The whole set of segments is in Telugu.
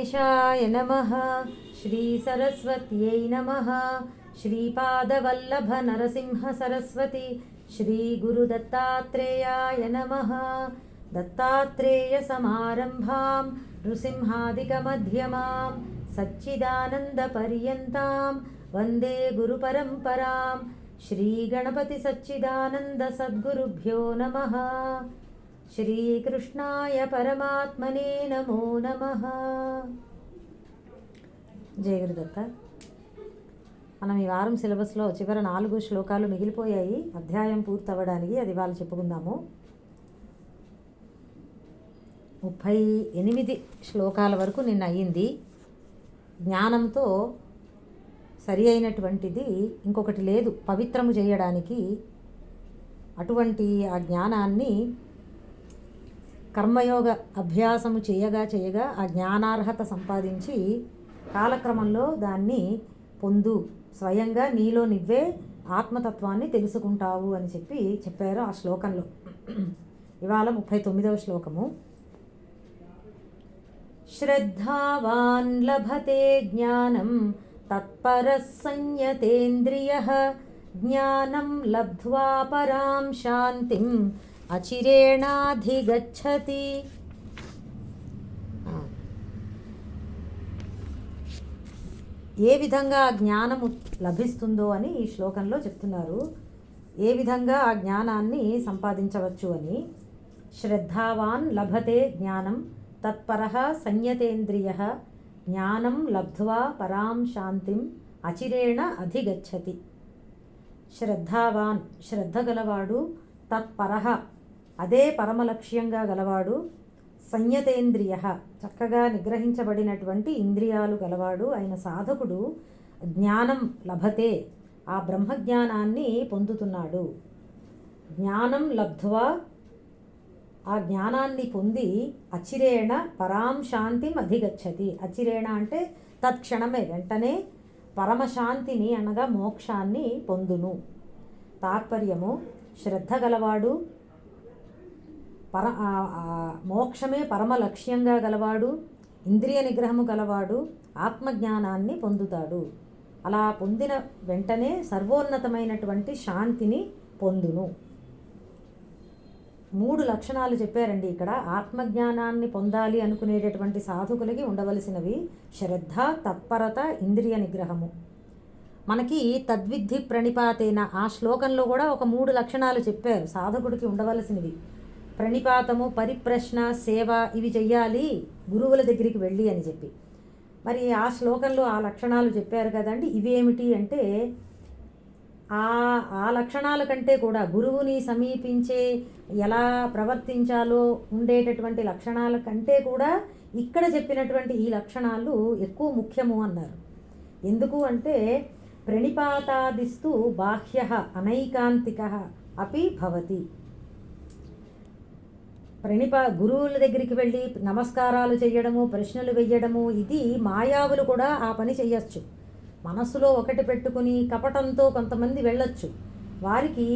गणेशाय नमः। श्रीसरस्वत्यै नमः। श्रीपादवल्लभनरसिंहसरस्वती श्रीगुरुदत्तात्रेयाय नमः। दत्तात्रेयसमारम्भां नृसिंहादिकमध्यमां सच्चिदानन्दपर्यन्तां वन्दे गुरुपरम्परां। श्रीगणपतिसच्चिदानन्दसद्गुरुभ्यो नमः। శ్రీకృష్ణాయ పరమాత్మనే నమో నమః. జయ గురుదత్త. మనం ఈ వారం సిలబస్లో చివరి 4 శ్లోకాలు మిగిలిపోయాయి అధ్యాయం పూర్తవ్వడానికి. అది వాళ్ళు చెప్పుకుందాము. 38 శ్లోకాల వరకు నిన్న అయ్యింది. జ్ఞానంతో సరి అయినటువంటిది ఇంకొకటి లేదు పవిత్రము చేయడానికి. అటువంటి ఆ జ్ఞానాన్ని కర్మయోగ అభ్యాసము చేయగా ఆ జ్ఞానార్హత సంపాదించి కాలక్రమంలో దాన్ని పొందు, స్వయంగా నీలో నువ్వే ఆత్మతత్వాన్ని తెలుసుకుంటావు అని చెప్పారు ఆ శ్లోకంలో. ఇవాళ 39వ శ్లోకము. శ్రద్ధావాన్ లభతే జ్ఞానం తత్పరః సంయతేంద్రియః జ్ఞానం లబ్ధ్వా పరాం శాంతిం అచిరేణాధిగచ్చతి. ఏ విధంగా ఆ జ్ఞానము లభిస్తుందో అని ఈ శ్లోకంలో చెప్తున్నారు. ఏ విధంగా ఆ జ్ఞానాన్ని సంపాదించవచ్చు అని. శ్రద్ధావాన్ లభతే జ్ఞానం తత్పరః సంయతేంద్రియః జ్ఞానం లబ్ధ్వా పరాం శాంతిం అచిరేణ అధిగచ్చతి. శ్రద్ధావాన్ శ్రద్ధ గలవాడు, తత్పరః అదే పరమలక్ష్యంగా గలవాడు, సంయతేంద్రియ చక్కగా నిగ్రహించబడినటువంటి ఇంద్రియాలు గలవాడు అయిన సాధకుడు జ్ఞానం లభతే ఆ బ్రహ్మజ్ఞానాన్ని పొందుతున్నాడు. జ్ఞానం లబ్ధ్వా ఆ జ్ఞానాన్ని పొంది అచిరేణ పరాం శాంతిం అధిగచ్చతి. అచిరేణ అంటే తత్క్షణమే వెంటనే పరమశాంతిని అనగా మోక్షాన్ని పొందును. తాత్పర్యము శ్రద్ధ గలవాడు, మోక్షమే పరమ లక్ష్యంగా గలవాడు, ఇంద్రియ నిగ్రహము గలవాడు ఆత్మజ్ఞానాన్ని పొందుతాడు. అలా పొందిన వెంటనే సర్వోన్నతమైనటువంటి శాంతిని పొందును. 3 లక్షణాలు చెప్పారండి ఇక్కడ. ఆత్మజ్ఞానాన్ని పొందాలి అనుకునేటటువంటి సాధకులకి ఉండవలసినవి శ్రద్ధ, తత్పరత, ఇంద్రియ నిగ్రహము. మనకి తద్విద్ధి ప్రణిపాతేన ఆ శ్లోకంలో కూడా ఒక 3 లక్షణాలు చెప్పారు సాధకుడికి ఉండవలసినవి. ప్రణిపాతము, పరిప్రశ్న, సేవ ఇవి చెయ్యాలి గురువుల దగ్గరికి వెళ్ళి అని చెప్పి. మరి ఆ శ్లోకంలో ఆ లక్షణాలు చెప్పారు కదండి. ఇవేమిటి అంటే ఆ లక్షణాల కంటే కూడా గురువుని సమీపించే ఎలా ప్రవర్తించాలో ఉండేటటువంటి లక్షణాల కంటే కూడా ఇక్కడ చెప్పినటువంటి ఈ లక్షణాలు ఎక్కువ ముఖ్యము అన్నారు. ఎందుకు అంటే ప్రణిపాతాదిస్తు బాహ్య అనైకాంతిక అపి భవతి. గురువుల దగ్గరికి వెళ్ళి నమస్కారాలు చేయడము, ప్రశ్నలు వెయ్యడము, ఇది మాయావులు కూడా ఆ పని చెయ్యొచ్చు. మనసులో ఒకటి పెట్టుకుని కపటంతో కొంతమంది వెళ్ళొచ్చు. వారికి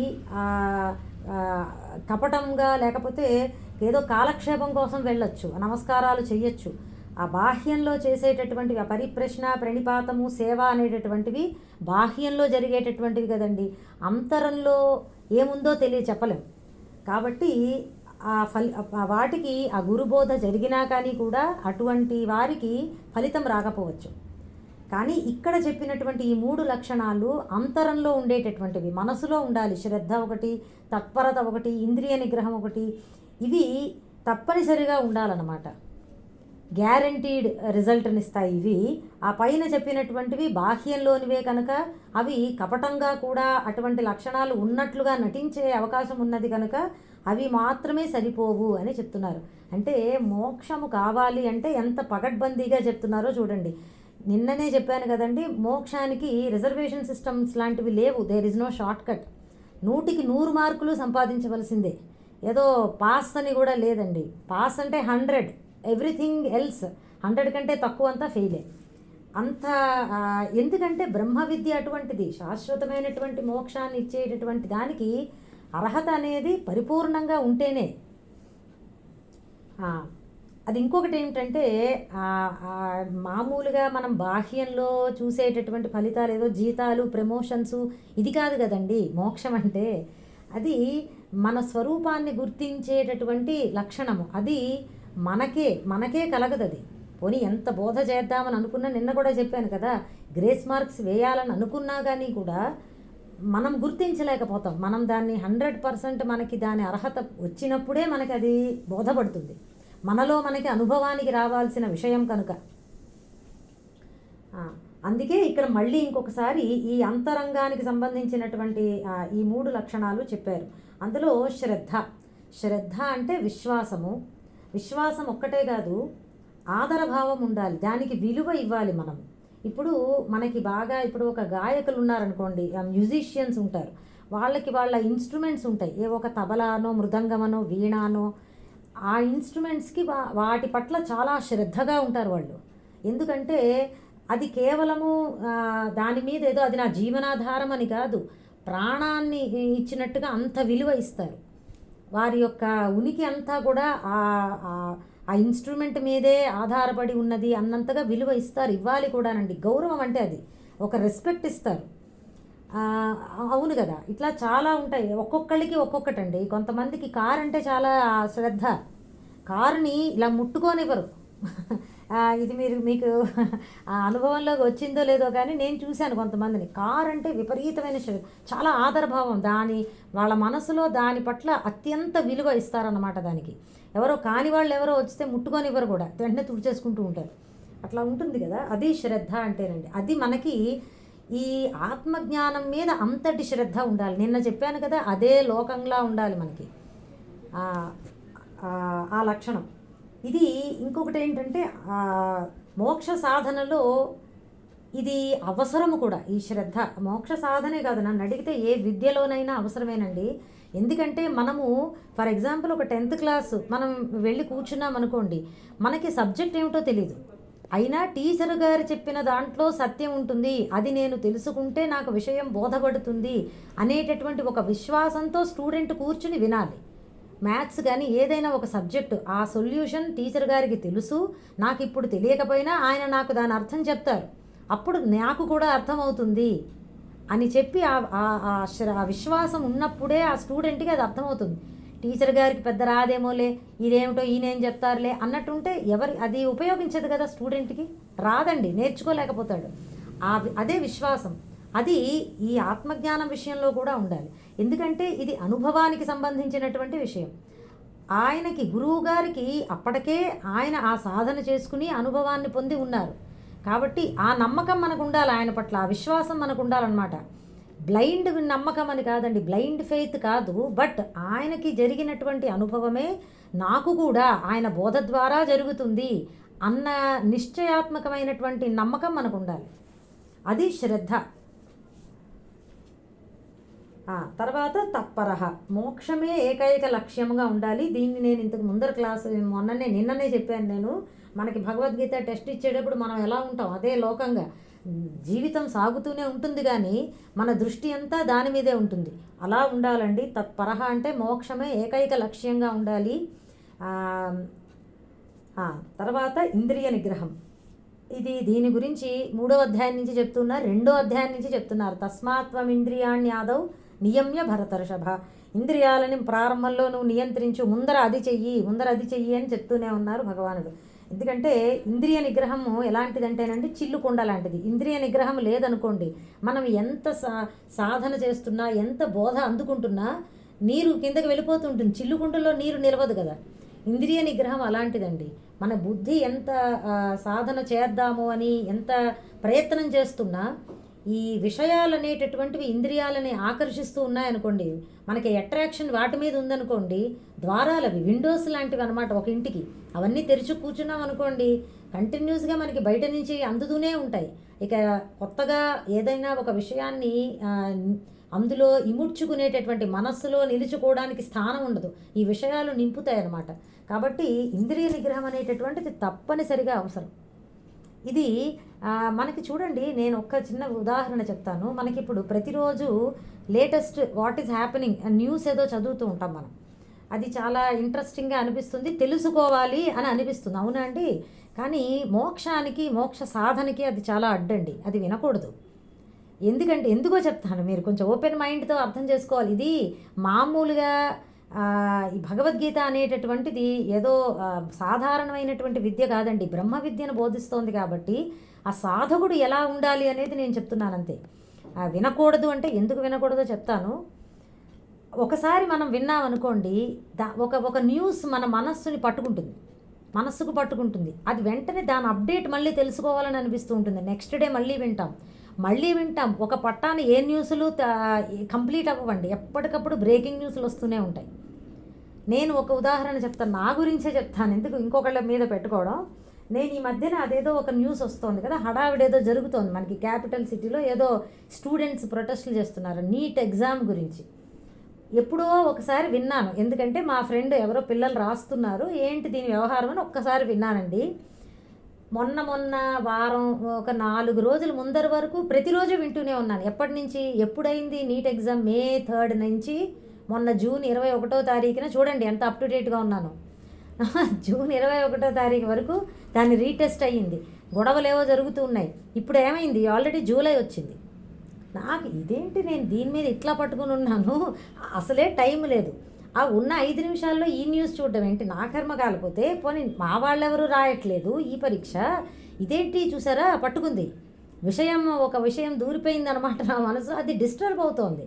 కపటంగా లేకపోతే ఏదో కాలక్షేపం కోసం వెళ్ళొచ్చు, నమస్కారాలు చెయ్యొచ్చు. ఆ బాహ్యంలో చేసేటటువంటివి ఆ పరిప్రశ్న, ప్రణిపాతము, సేవ అనేటటువంటివి బాహ్యంలో జరిగేటటువంటివి కదండి. అంతరంలో ఏముందో చెప్పలేం. కాబట్టి వాటికి ఆ గురుబోధ జరిగినా కానీ కూడా అటువంటి వారికి ఫలితం రాకపోవచ్చు. కానీ ఇక్కడ చెప్పినటువంటి ఈ 3 లక్షణాలు అంతరంలో ఉండేటటువంటివి, మనసులో ఉండాలి. శ్రద్ధ ఒకటి, తత్పరత ఒకటి, ఇంద్రియ నిగ్రహం ఒకటి. ఇవి తప్పనిసరిగా ఉండాలన్నమాట. గ్యారంటీడ్ రిజల్ట్ని ఇస్తాయి ఇవి. ఆ పైన చెప్పినటువంటివి బాహ్యంలోనివే కనుక అవి కపటంగా కూడా అటువంటి లక్షణాలు ఉన్నట్లుగా నటించే అవకాశం ఉన్నది కనుక అవి మాత్రమే సరిపోవు అని చెప్తున్నారు. అంటే మోక్షము కావాలి అంటే ఎంత పగడ్బందీగా చెప్తున్నారో చూడండి. నిన్ననే చెప్పాను కదండి, మోక్షానికి రిజర్వేషన్ సిస్టమ్స్ లాంటివి లేవు. There is no short cut. 100కి 100 మార్కులు సంపాదించవలసిందే. ఏదో పాస్ అని కూడా లేదండి. పాస్ అంటే 100, ఎవ్రీథింగ్ ఎల్స్ 100 కంటే తక్కువ అంతా ఫెయిలే. అంత ఎందుకంటే బ్రహ్మ విద్య అటువంటిది. శాశ్వతమైనటువంటి మోక్షాన్ని ఇచ్చేటటువంటి దానికి అర్హత అనేది పరిపూర్ణంగా ఉంటేనే అది ఇంకొకటి ఏమిటంటే మామూలుగా మనం బాహ్యంలో చూసేటటువంటి ఫలితాలు ఏదో జీతాలు ప్రమోషన్స్ ఇది కాదు కదండి మోక్షం అంటే. అది మన స్వరూపాన్ని గుర్తించేటటువంటి లక్షణము. అది మనకే కలగదు. అది పోనీ ఎంత బోధ చేద్దామని అనుకున్నా, నిన్న కూడా చెప్పాను కదా, గ్రేస్ మార్క్స్ వేయాలని అనుకున్నా కానీ కూడా మనం గుర్తించలేకపోతాం. మనం దాన్ని 100% మనకి దాని అర్హత వచ్చినప్పుడే మనకి అది బోధపడుతుంది, మనలో మనకి అనుభవానికి రావాల్సిన విషయం కనుక. అందుకే ఇక్కడ మళ్ళీ ఇంకొకసారి ఈ అంతరంగానికి సంబంధించినటువంటి ఈ 3 లక్షణాలు చెప్పారు. అందులో శ్రద్ధ అంటే విశ్వాసము. విశ్వాసం ఒక్కటే కాదు, ఆదరభావం ఉండాలి, దానికి విలువ ఇవ్వాలి మనం. ఇప్పుడు మనకి బాగా ఇప్పుడు ఒక గాయకులు ఉన్నారనుకోండి, మ్యూజిషియన్స్ ఉంటారు, వాళ్ళ ఇన్స్ట్రుమెంట్స్ ఉంటాయి, ఏ ఒక తబలానో మృదంగమనో వీణానో. ఆ ఇన్స్ట్రుమెంట్స్కి వాటి పట్ల చాలా శ్రద్ధగా ఉంటారు వాళ్ళు. ఎందుకంటే అది కేవలము దాని మీద ఏదో అది నా జీవనాధారం అని కాదు, ప్రాణాన్ని ఇచ్చినట్టుగా అంత విలువ ఇస్తారు. వారి యొక్క ఉనికి అంతా కూడా ఆ ఇన్స్ట్రుమెంట్ మీదే ఆధారపడి ఉన్నది అన్నంతగా విలువ ఇస్తారు. ఇవ్వాలి కూడానండి. గౌరవం అంటే అది ఒక రెస్పెక్ట్ ఇస్తారు. అవును కదా, ఇట్లా చాలా ఉంటాయి. ఒక్కొక్కళ్ళకి ఒక్కొక్కటండి. కొంతమందికి కారు అంటే చాలా శ్రద్ధ, కారుని ఇలా ముట్టుకోనివ్వరు. ఇది మీకు అనుభవంలోకి వచ్చిందో లేదో కానీ నేను చూశాను కొంతమందిని. కారు అంటే విపరీతమైన చాలా ఆదరభావం, వాళ్ళ మనసులో దాని పట్ల అత్యంత విలువ ఇస్తారన్నమాట. దానికి ఎవరో కాని వాళ్ళు ఎవరో వస్తే ముట్టుకొనివ్వరు కూడా, వెంటనే తుడిచేసుకుంటూ ఉంటారు. అట్లా ఉంటుంది కదా, అది శ్రద్ధ అంటేనండి. అది మనకి ఈ ఆత్మజ్ఞానం మీద అంతటి శ్రద్ధ ఉండాలి. నిన్న చెప్పాను కదా, అదే లోకంలా ఉండాలి మనకి ఆ లక్షణం. ఇది ఇంకొకటి ఏంటంటే మోక్ష సాధనలో ఇది అవసరము కూడా. ఈ శ్రద్ధ మోక్ష సాధనే కాదు, నన్ను అడిగితే ఏ విద్యలోనైనా అవసరమేనండి. ఎందుకంటే మనము ఫర్ ఎగ్జాంపుల్ ఒక 10th క్లాసు మనం వెళ్ళి కూర్చున్నాం అనుకోండి, మనకి సబ్జెక్ట్ ఏమిటో తెలియదు, అయినా టీచర్ గారు చెప్పిన దాంట్లో సత్యం ఉంటుంది, అది నేను తెలుసుకుంటే నాకు విషయం బోధపడుతుంది అనేటటువంటి ఒక విశ్వాసంతో స్టూడెంట్ కూర్చుని వినాలి. మ్యాథ్స్ కానీ ఏదైనా ఒక సబ్జెక్టు, ఆ సొల్యూషన్ టీచర్ గారికి తెలుసు, నాకు ఇప్పుడు తెలియకపోయినా ఆయన నాకు దాని అర్థం చెప్తారు, అప్పుడు నాకు కూడా అర్థమవుతుంది అని చెప్పి ఆ విశ్వాసం ఉన్నప్పుడే ఆ స్టూడెంట్కి అది అర్థమవుతుంది. టీచర్ గారికి పెద్ద రాదేమోలే, ఇదేమిటో ఈయనేం చెప్తారులే అన్నట్టుంటే అది ఉపయోగించదు కదా, స్టూడెంట్కి రాదండి, నేర్చుకోలేకపోతాడు. అదే విశ్వాసం. అది ఈ ఆత్మజ్ఞానం విషయంలో కూడా ఉండాలి. ఎందుకంటే ఇది అనుభవానికి సంబంధించినటువంటి విషయం. ఆయనకి గురువు గారికి అప్పటికే ఆయన ఆ సాధన చేసుకుని అనుభవాన్ని పొంది ఉన్నారు కాబట్టి ఆ నమ్మకం మనకు ఉండాలి, ఆయన పట్ల ఆ విశ్వాసం మనకు ఉండాలన్నమాట. బ్లైండ్ నమ్మకం అని కాదండి, బ్లైండ్ ఫెయిత్ కాదు, బట్ ఆయనకి జరిగినటువంటి అనుభవమే నాకు కూడా ఆయన బోధ ద్వారా జరుగుతుంది అన్న నిశ్చయాత్మకమైనటువంటి నమ్మకం మనకు ఉండాలి. అది శ్రద్ధ. తర్వాత తత్పరః, మోక్షమే ఏకైక లక్ష్యంగా ఉండాలి. దీన్ని నేను ఇంతకు ముందర క్లాసు నిన్ననే చెప్పాను. నేను మనకి భగవద్గీత టెస్ట్ ఇచ్చేటప్పుడు మనం ఎలా ఉంటాం అదే లోకంగా జీవితం సాగుతూనే ఉంటుంది, కానీ మన దృష్టి అంతా దాని మీదే ఉంటుంది. అలా ఉండాలండి. తత్పరః అంటే మోక్షమే ఏకైక లక్ష్యంగా ఉండాలి. తర్వాత ఇంద్రియ నిగ్రహం. దీని గురించి 3వ అధ్యాయం నుంచి చెప్తున్నారు, 2వ అధ్యాయం నుంచి చెప్తున్నారు. తస్మాత్వం ఇంద్రియాణ్యాదౌ నియమ్య భరతర్షభ, ఇంద్రియాలని ప్రారంభంలో నువ్వు నియంత్రించు, ముందర అది చెయ్యి అని చెప్తూనే ఉన్నారు భగవానుడు. ఎందుకంటే ఇంద్రియ నిగ్రహము ఎలాంటిదంటేనండి, చిల్లుకుండ లాంటిది. ఇంద్రియ నిగ్రహం లేదనుకోండి, మనం ఎంత సాధన చేస్తున్నా, ఎంత బోధ అందుకుంటున్నా నీరు కిందకి వెళ్ళిపోతుంటుంది, చిల్లుకుండలో నీరు నిలవదు కదా. ఇంద్రియ నిగ్రహం అలాంటిదండి. మన బుద్ధి ఎంత సాధన చేద్దాము అని ఎంత ప్రయత్నం చేస్తున్నా ఈ విషయాలు అనేటటువంటివి ఇంద్రియాలని ఆకర్షిస్తూ ఉన్నాయనుకోండి, మనకి అట్రాక్షన్ వాటి మీద ఉందనుకోండి, ద్వారాలు అవి విండోస్ లాంటివి అనమాట ఒక ఇంటికి. అవన్నీ తెరిచి కూర్చున్నాం అనుకోండి, కంటిన్యూస్గా మనకి బయట నుంచి అందుతూనే ఉంటాయి. ఇక కొత్తగా ఏదైనా ఒక విషయాన్ని అందులో ఇముడ్చుకునేటటువంటి మనస్సులో నిలుచుకోవడానికి స్థానం ఉండదు, ఈ విషయాలు నింపుతాయి అన్నమాట. కాబట్టి ఇంద్రియ నిగ్రహం అనేటటువంటిది తప్పనిసరిగా అవసరం. ఇది మనకి చూడండి, నేను ఒక్క చిన్న ఉదాహరణ చెప్తాను. మనకి ఇప్పుడు ప్రతిరోజు latest what is happening news ఏదో చదువుతూ ఉంటాం మనం. అది చాలా ఇంట్రెస్టింగ్గా అనిపిస్తుంది, తెలుసుకోవాలి అని అనిపిస్తుంది. అవునా అండి? కానీ మోక్షానికి, మోక్ష సాధనకి అది చాలా అడ్డండి. అది వినకూడదు. ఎందుకంటే ఎందుకో చెప్తాను, మీరు కొంచెం ఓపెన్ మైండ్తో అర్థం చేసుకోవాలి. ఇది మామూలుగా ఈ భగవద్గీత అనేటటువంటిది ఏదో సాధారణమైనటువంటి విద్య కాదండి, బ్రహ్మ విద్యను బోధిస్తోంది. కాబట్టి ఆ సాధకుడు ఎలా ఉండాలి అనేది నేను చెప్తున్నాను అంతే. వినకూడదు అంటే ఎందుకు వినకూడదో చెప్తాను. ఒకసారి మనం విన్నామనుకోండి, ఒక న్యూస్ మన మనస్సుని పట్టుకుంటుంది, మనస్సుకు పట్టుకుంటుంది. అది వెంటనే దాని అప్డేట్ మళ్ళీ తెలుసుకోవాలని అనిపిస్తూ ఉంటుంది. నెక్స్ట్ డే మళ్ళీ వింటాం. ఒక పట్టాన్ని ఏ న్యూస్లు కంప్లీట్ అవ్వండి, ఎప్పటికప్పుడు బ్రేకింగ్ న్యూస్లు వస్తూనే ఉంటాయి. నేను ఒక ఉదాహరణ చెప్తాను, నా గురించే చెప్తాను, ఎందుకు ఇంకొకళ్ళ మీద పెట్టుకోవడం. నేను ఈ మధ్యన అదేదో ఒక న్యూస్ వస్తుంది కదా, హడావిడేదో జరుగుతోంది మనకి క్యాపిటల్ సిటీలో, ఏదో స్టూడెంట్స్ ప్రొటెస్టులు చేస్తున్నారు నీట్ ఎగ్జామ్ గురించి. ఎప్పుడో ఒకసారి విన్నాను, ఎందుకంటే మా ఫ్రెండ్ ఎవరో పిల్లలు రాస్తున్నారు, ఏంటి దీని వ్యవహారం అని ఒక్కసారి విన్నానండి. మొన్న వారం ఒక 4 రోజుల ముందర వరకు ప్రతిరోజు వింటూనే ఉన్నాను. ఎప్పటి నుంచి, ఎప్పుడైంది నీట్ ఎగ్జామ్? May 3 నుంచి మొన్న జూన్ 21వ తారీఖున, చూడండి ఎంత అప్ టు డేట్గా ఉన్నాను. జూన్ 21వ తారీఖు వరకు దాన్ని రీటెస్ట్ అయ్యింది. గొడవలేవో జరుగుతూ ఉన్నాయి. ఇప్పుడు ఏమైంది, ఆల్రెడీ జూలై వచ్చింది. నాకు ఇదేంటి, నేను దీని మీద ఇట్లా పట్టుకుని ఉన్నాను, అసలే టైం లేదు. ఆ ఉన్న 5 నిమిషాల్లో ఈ న్యూస్ చూడడం ఏంటి, నా కర్మ కాలిపోతే. పోనీ మా వాళ్ళెవరు రాయట్లేదు ఈ పరీక్ష, ఇదేంటి చూసారా పట్టుకుంది ఒక విషయం దూరిపోయింది అనమాట నా మనసు. అది డిస్టర్బ్ అవుతోంది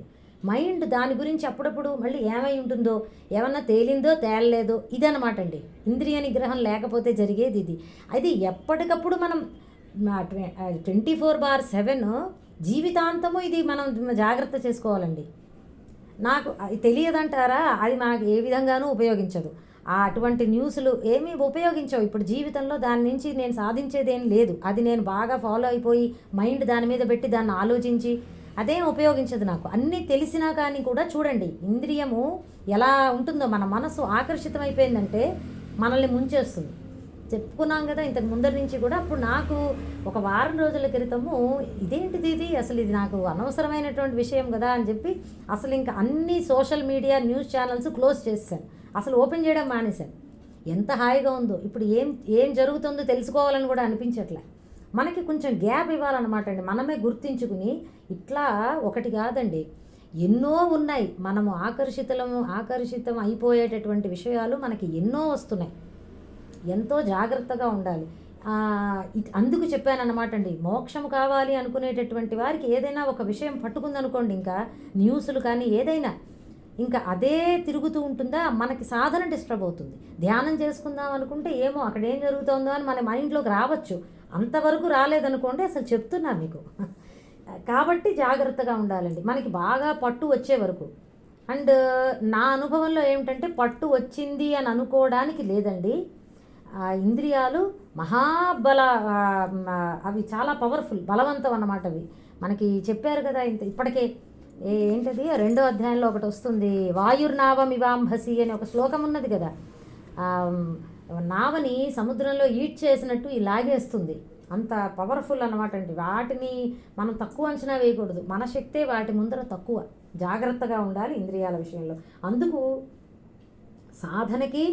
మైండ్. దాని గురించి అప్పుడప్పుడు మళ్ళీ ఏమై ఉంటుందో, ఏమన్నా తేలిందో తేలలేదో, ఇదనమాట అండి ఇంద్రియ నిగ్రహం లేకపోతే జరిగేది ఇది. అది ఎప్పటికప్పుడు మనం 24/7 జీవితాంతము ఇది మనం జాగ్రత్త చేసుకోవాలండి. నాకు తెలియదంటారా, అది మనకు ఏ విధంగానూ ఉపయోగించదు. అటువంటి న్యూస్లు ఏమీ ఉపయోగించవు ఇప్పుడు జీవితంలో. దాని నుంచి నేను సాధించేదేం లేదు. అది నేను బాగా ఫాలో అయిపోయి మైండ్ దాని మీద పెట్టి దాన్ని ఆలోచించి అదేం ఉపయోగించదు నాకు. అన్నీ తెలిసినా కానీ కూడా చూడండి, ఇంద్రియము ఎలా ఉంటుందో, మన మనసు ఆకర్షితమైపోయిందంటే మనల్ని ముంచేస్తుంది. చెప్పుకున్నాం కదా ఇంతకు ముందర నుంచి కూడా. అప్పుడు నాకు ఒక వారం రోజుల క్రితము ఇదేంటిది, ఇది అసలు ఇది నాకు అనవసరమైనటువంటి విషయం కదా అని చెప్పి అసలు ఇంకా అన్ని social media news channels close చేశాను, అసలు ఓపెన్ చేయడం మానేశాను. ఎంత హాయిగా ఉందో ఇప్పుడు. ఏం జరుగుతుందో తెలుసుకోవాలని కూడా అనిపించట్లే. మనకి కొంచెం గ్యాప్ ఇవ్వాలన్నమాట అండి, మనమే గుర్తించుకుని. ఇట్లా ఒకటి కాదండి, ఎన్నో ఉన్నాయి. మనము ఆకర్షితం అయిపోయేటటువంటి విషయాలు మనకి ఎన్నో వస్తున్నాయి. ఎంతో జాగ్రత్తగా ఉండాలి. అందుకు చెప్పానన్నమాట అండి, మోక్షం కావాలి అనుకునేటటువంటి వారికి ఏదైనా ఒక విషయం పట్టుకుందనుకోండి, ఇంకా న్యూస్లు కానీ ఏదైనా ఇంకా అదే తిరుగుతూ ఉంటుందా, మనకి సాధన డిస్టర్బ్ అవుతుంది. ధ్యానం చేసుకుందాం అనుకుంటే ఏమో అక్కడ ఏం జరుగుతుందో అని మన మైండ్లోకి రావచ్చు. అంతవరకు రాలేదనుకోండి, అసలు చెప్తున్నా మీకు. కాబట్టి జాగ్రత్తగా ఉండాలండి మనకి బాగా పట్టు వచ్చే వరకు. అండ్ నా అనుభవంలో ఏమిటంటే, పట్టు వచ్చింది అని అనుకోవడానికి లేదండి. ఇంద్రియాలు మహాబల, అవి చాలా పవర్ఫుల్, బలవంతం అన్నమాట. అవి మనకి చెప్పారు కదా ఇప్పటికే. ఏంటది 2వ అధ్యాయంలో ఒకటి వస్తుంది, వాయుర్నావమివాంభసి అని ఒక శ్లోకం ఉన్నది కదా. నావని సముద్రంలో ఈడ్ చేసినట్టు ఈ లాగేస్తుంది. అంత పవర్ఫుల్ అన్నమాట అండి. వాటిని మనం తక్కువ అంచనా వేయకూడదు. మన శక్తే వాటి ముందర తక్కువ. జాగ్రత్తగా ఉండాలి ఇంద్రియాల విషయంలో. అందుకు సాధనకి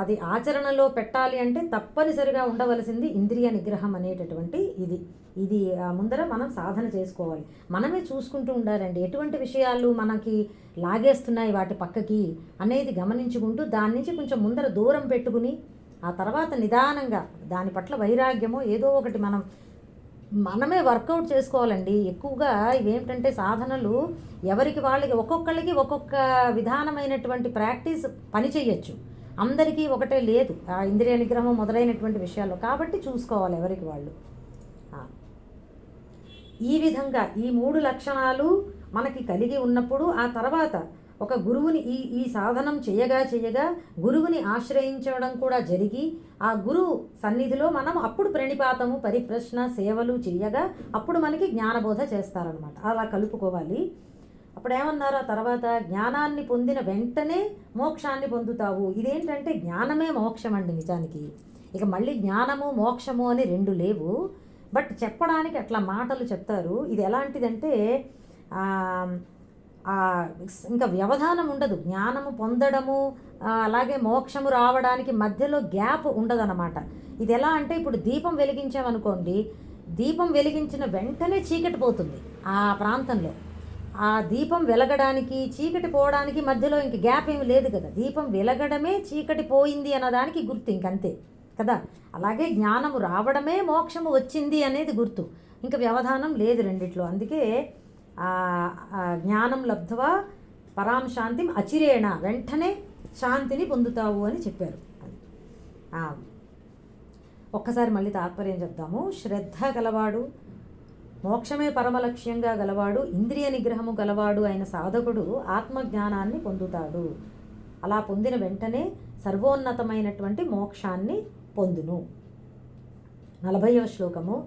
అది ఆచరణలో పెట్టాలి అంటే తప్పనిసరిగా ఉండవలసింది ఇంద్రియ నిగ్రహం అనేటటువంటి ఇది ముందర మనం సాధన చేసుకోవాలి. మనమే చూసుకుంటూ ఉండాలండి, ఎటువంటి విషయాలు మనకి లాగేస్తున్నాయి వాటి పక్కకి అనేది గమనించుకుంటూ దాని నుంచి కొంచెం ముందర దూరం పెట్టుకుని ఆ తర్వాత నిదానంగా దాని పట్ల వైరాగ్యమో ఏదో ఒకటి మనమే వర్కౌట్ చేసుకోవాలండి. ఎక్కువగా ఇవేమిటంటే సాధనలు ఎవరికి వాళ్ళకి ఒక్కొక్కళ్ళకి ఒక్కొక్క విధానమైనటువంటి ప్రాక్టీస్ పని చేయొచ్చు. అందరికీ ఒకటే లేదు ఆ ఇంద్రియ నిగ్రహం మొదలైనటువంటి విషయాల్లో. కాబట్టి చూసుకోవాలి ఎవరికి వాళ్ళు. ఈ విధంగా ఈ 3 లక్షణాలు మనకి కలిగి ఉన్నప్పుడు ఆ తర్వాత ఒక గురువుని ఈ సాధనం చేయగా గురువుని ఆశ్రయించడం కూడా జరిగి ఆ గురువు సన్నిధిలో మనం అప్పుడు ప్రణిపాతము, పరిప్రశ్న, సేవలు చేయగా అప్పుడు మనకి జ్ఞానబోధ చేస్తారనమాట. అలా కలుపుకోవాలి. అప్పుడు ఏమన్నారు ఆ తర్వాత, జ్ఞానాన్ని పొందిన వెంటనే మోక్షాన్ని పొందుతావు. ఇదేంటంటే జ్ఞానమే మోక్షం అండి నిజానికి. ఇక మళ్ళీ జ్ఞానము మోక్షము అని 2 లేవు. బట్ చెప్పడానికి అట్లా మాటలు చెప్తారు. ఇది ఎలాంటిదంటే ఇంకా వ్యవధానం ఉండదు. జ్ఞానము పొందడము అలాగే మోక్షము రావడానికి మధ్యలో గ్యాప్ ఉండదన్నమాట. ఇది ఎలా అంటే ఇప్పుడు దీపం వెలిగించామనుకోండి, దీపం వెలిగించిన వెంటనే చీకటి పోతుంది ఆ ప్రాంతంలో. ఆ దీపం వెలగడానికి చీకటి పోవడానికి మధ్యలో ఇంక గ్యాప్ ఏమి లేదు కదా. దీపం వెలగడమే చీకటి పోయింది అన్నదానికి గుర్తు, ఇంకంతే కదా. అలాగే జ్ఞానము రావడమే మోక్షము వచ్చింది అనేది గుర్తు, ఇంకా వ్యవధానం లేదు రెండిట్లో. అందుకే జ్ఞానం లబ్ధ్వా పరాం శాంతిం అచిరేణ, వెంటనే శాంతిని పొందుతావు అని చెప్పారు. ఒక్కసారి మళ్ళీ తాత్పర్యం చెప్తాము. శ్రద్ధ గలవాడు, మోక్షమే పరమలక్ష్యంగా గలవాడు, ఇంద్రియ నిగ్రహము గలవాడు అయిన సాధకుడు ఆత్మజ్ఞానాన్ని పొందుతాడు. అలా పొందిన వెంటనే సర్వోన్నతమైనటువంటి మోక్షాన్ని పొందును. 40వ శ్లోకము.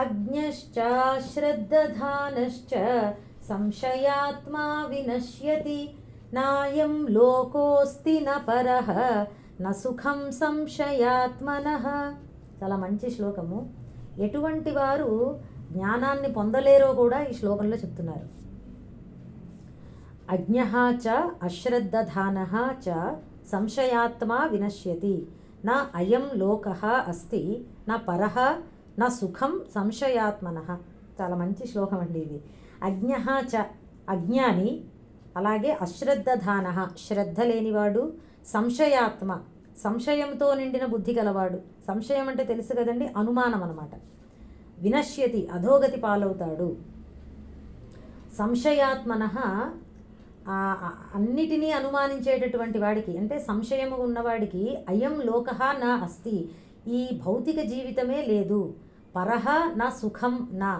అజ్ఞశ్చ శ్రద్ధధానశ్చ సంశయాత్మా వినశ్యతి, నాయం లోకోస్తి న పరః న సుఖం సంశయాత్మనః. చాలా మంచి శ్లోకము. ఎటువంటి వారు జ్ఞానాన్ని పొందలేరో కూడా ఈ శ్లోకంలో చెప్తున్నారు. అజ్ఞః చ అశ్రద్ధధానః చ సంశయాత్మా వినశ్యతి, నా అయం లోకః అస్తి నా పరః నా సుఖం సంశయాత్మనః. చాలా మంచి శ్లోకం అండి ఇది. అజ్ఞః చ, అజ్ఞాని, అలాగే అశ్రద్ధధానః, శ్రద్ధ లేనివాడు, సంశయాత్మ, సంశయంతో నిండిన బుద్ధి గలవాడు. సంశయం అంటే తెలుసు కదండి, అనుమానం అన్నమాట. వినశ్యతి, అధోగతి పాలవుతాడు. సంశయాత్మనః, అన్నిటినీ అనుమానించేటటువంటి వాడికి, అంటే సంశయము ఉన్నవాడికి అయం లోకః నా అస్తి, ఈ భౌతిక జీవితమే లేదు. పరః నా సుఖం నా,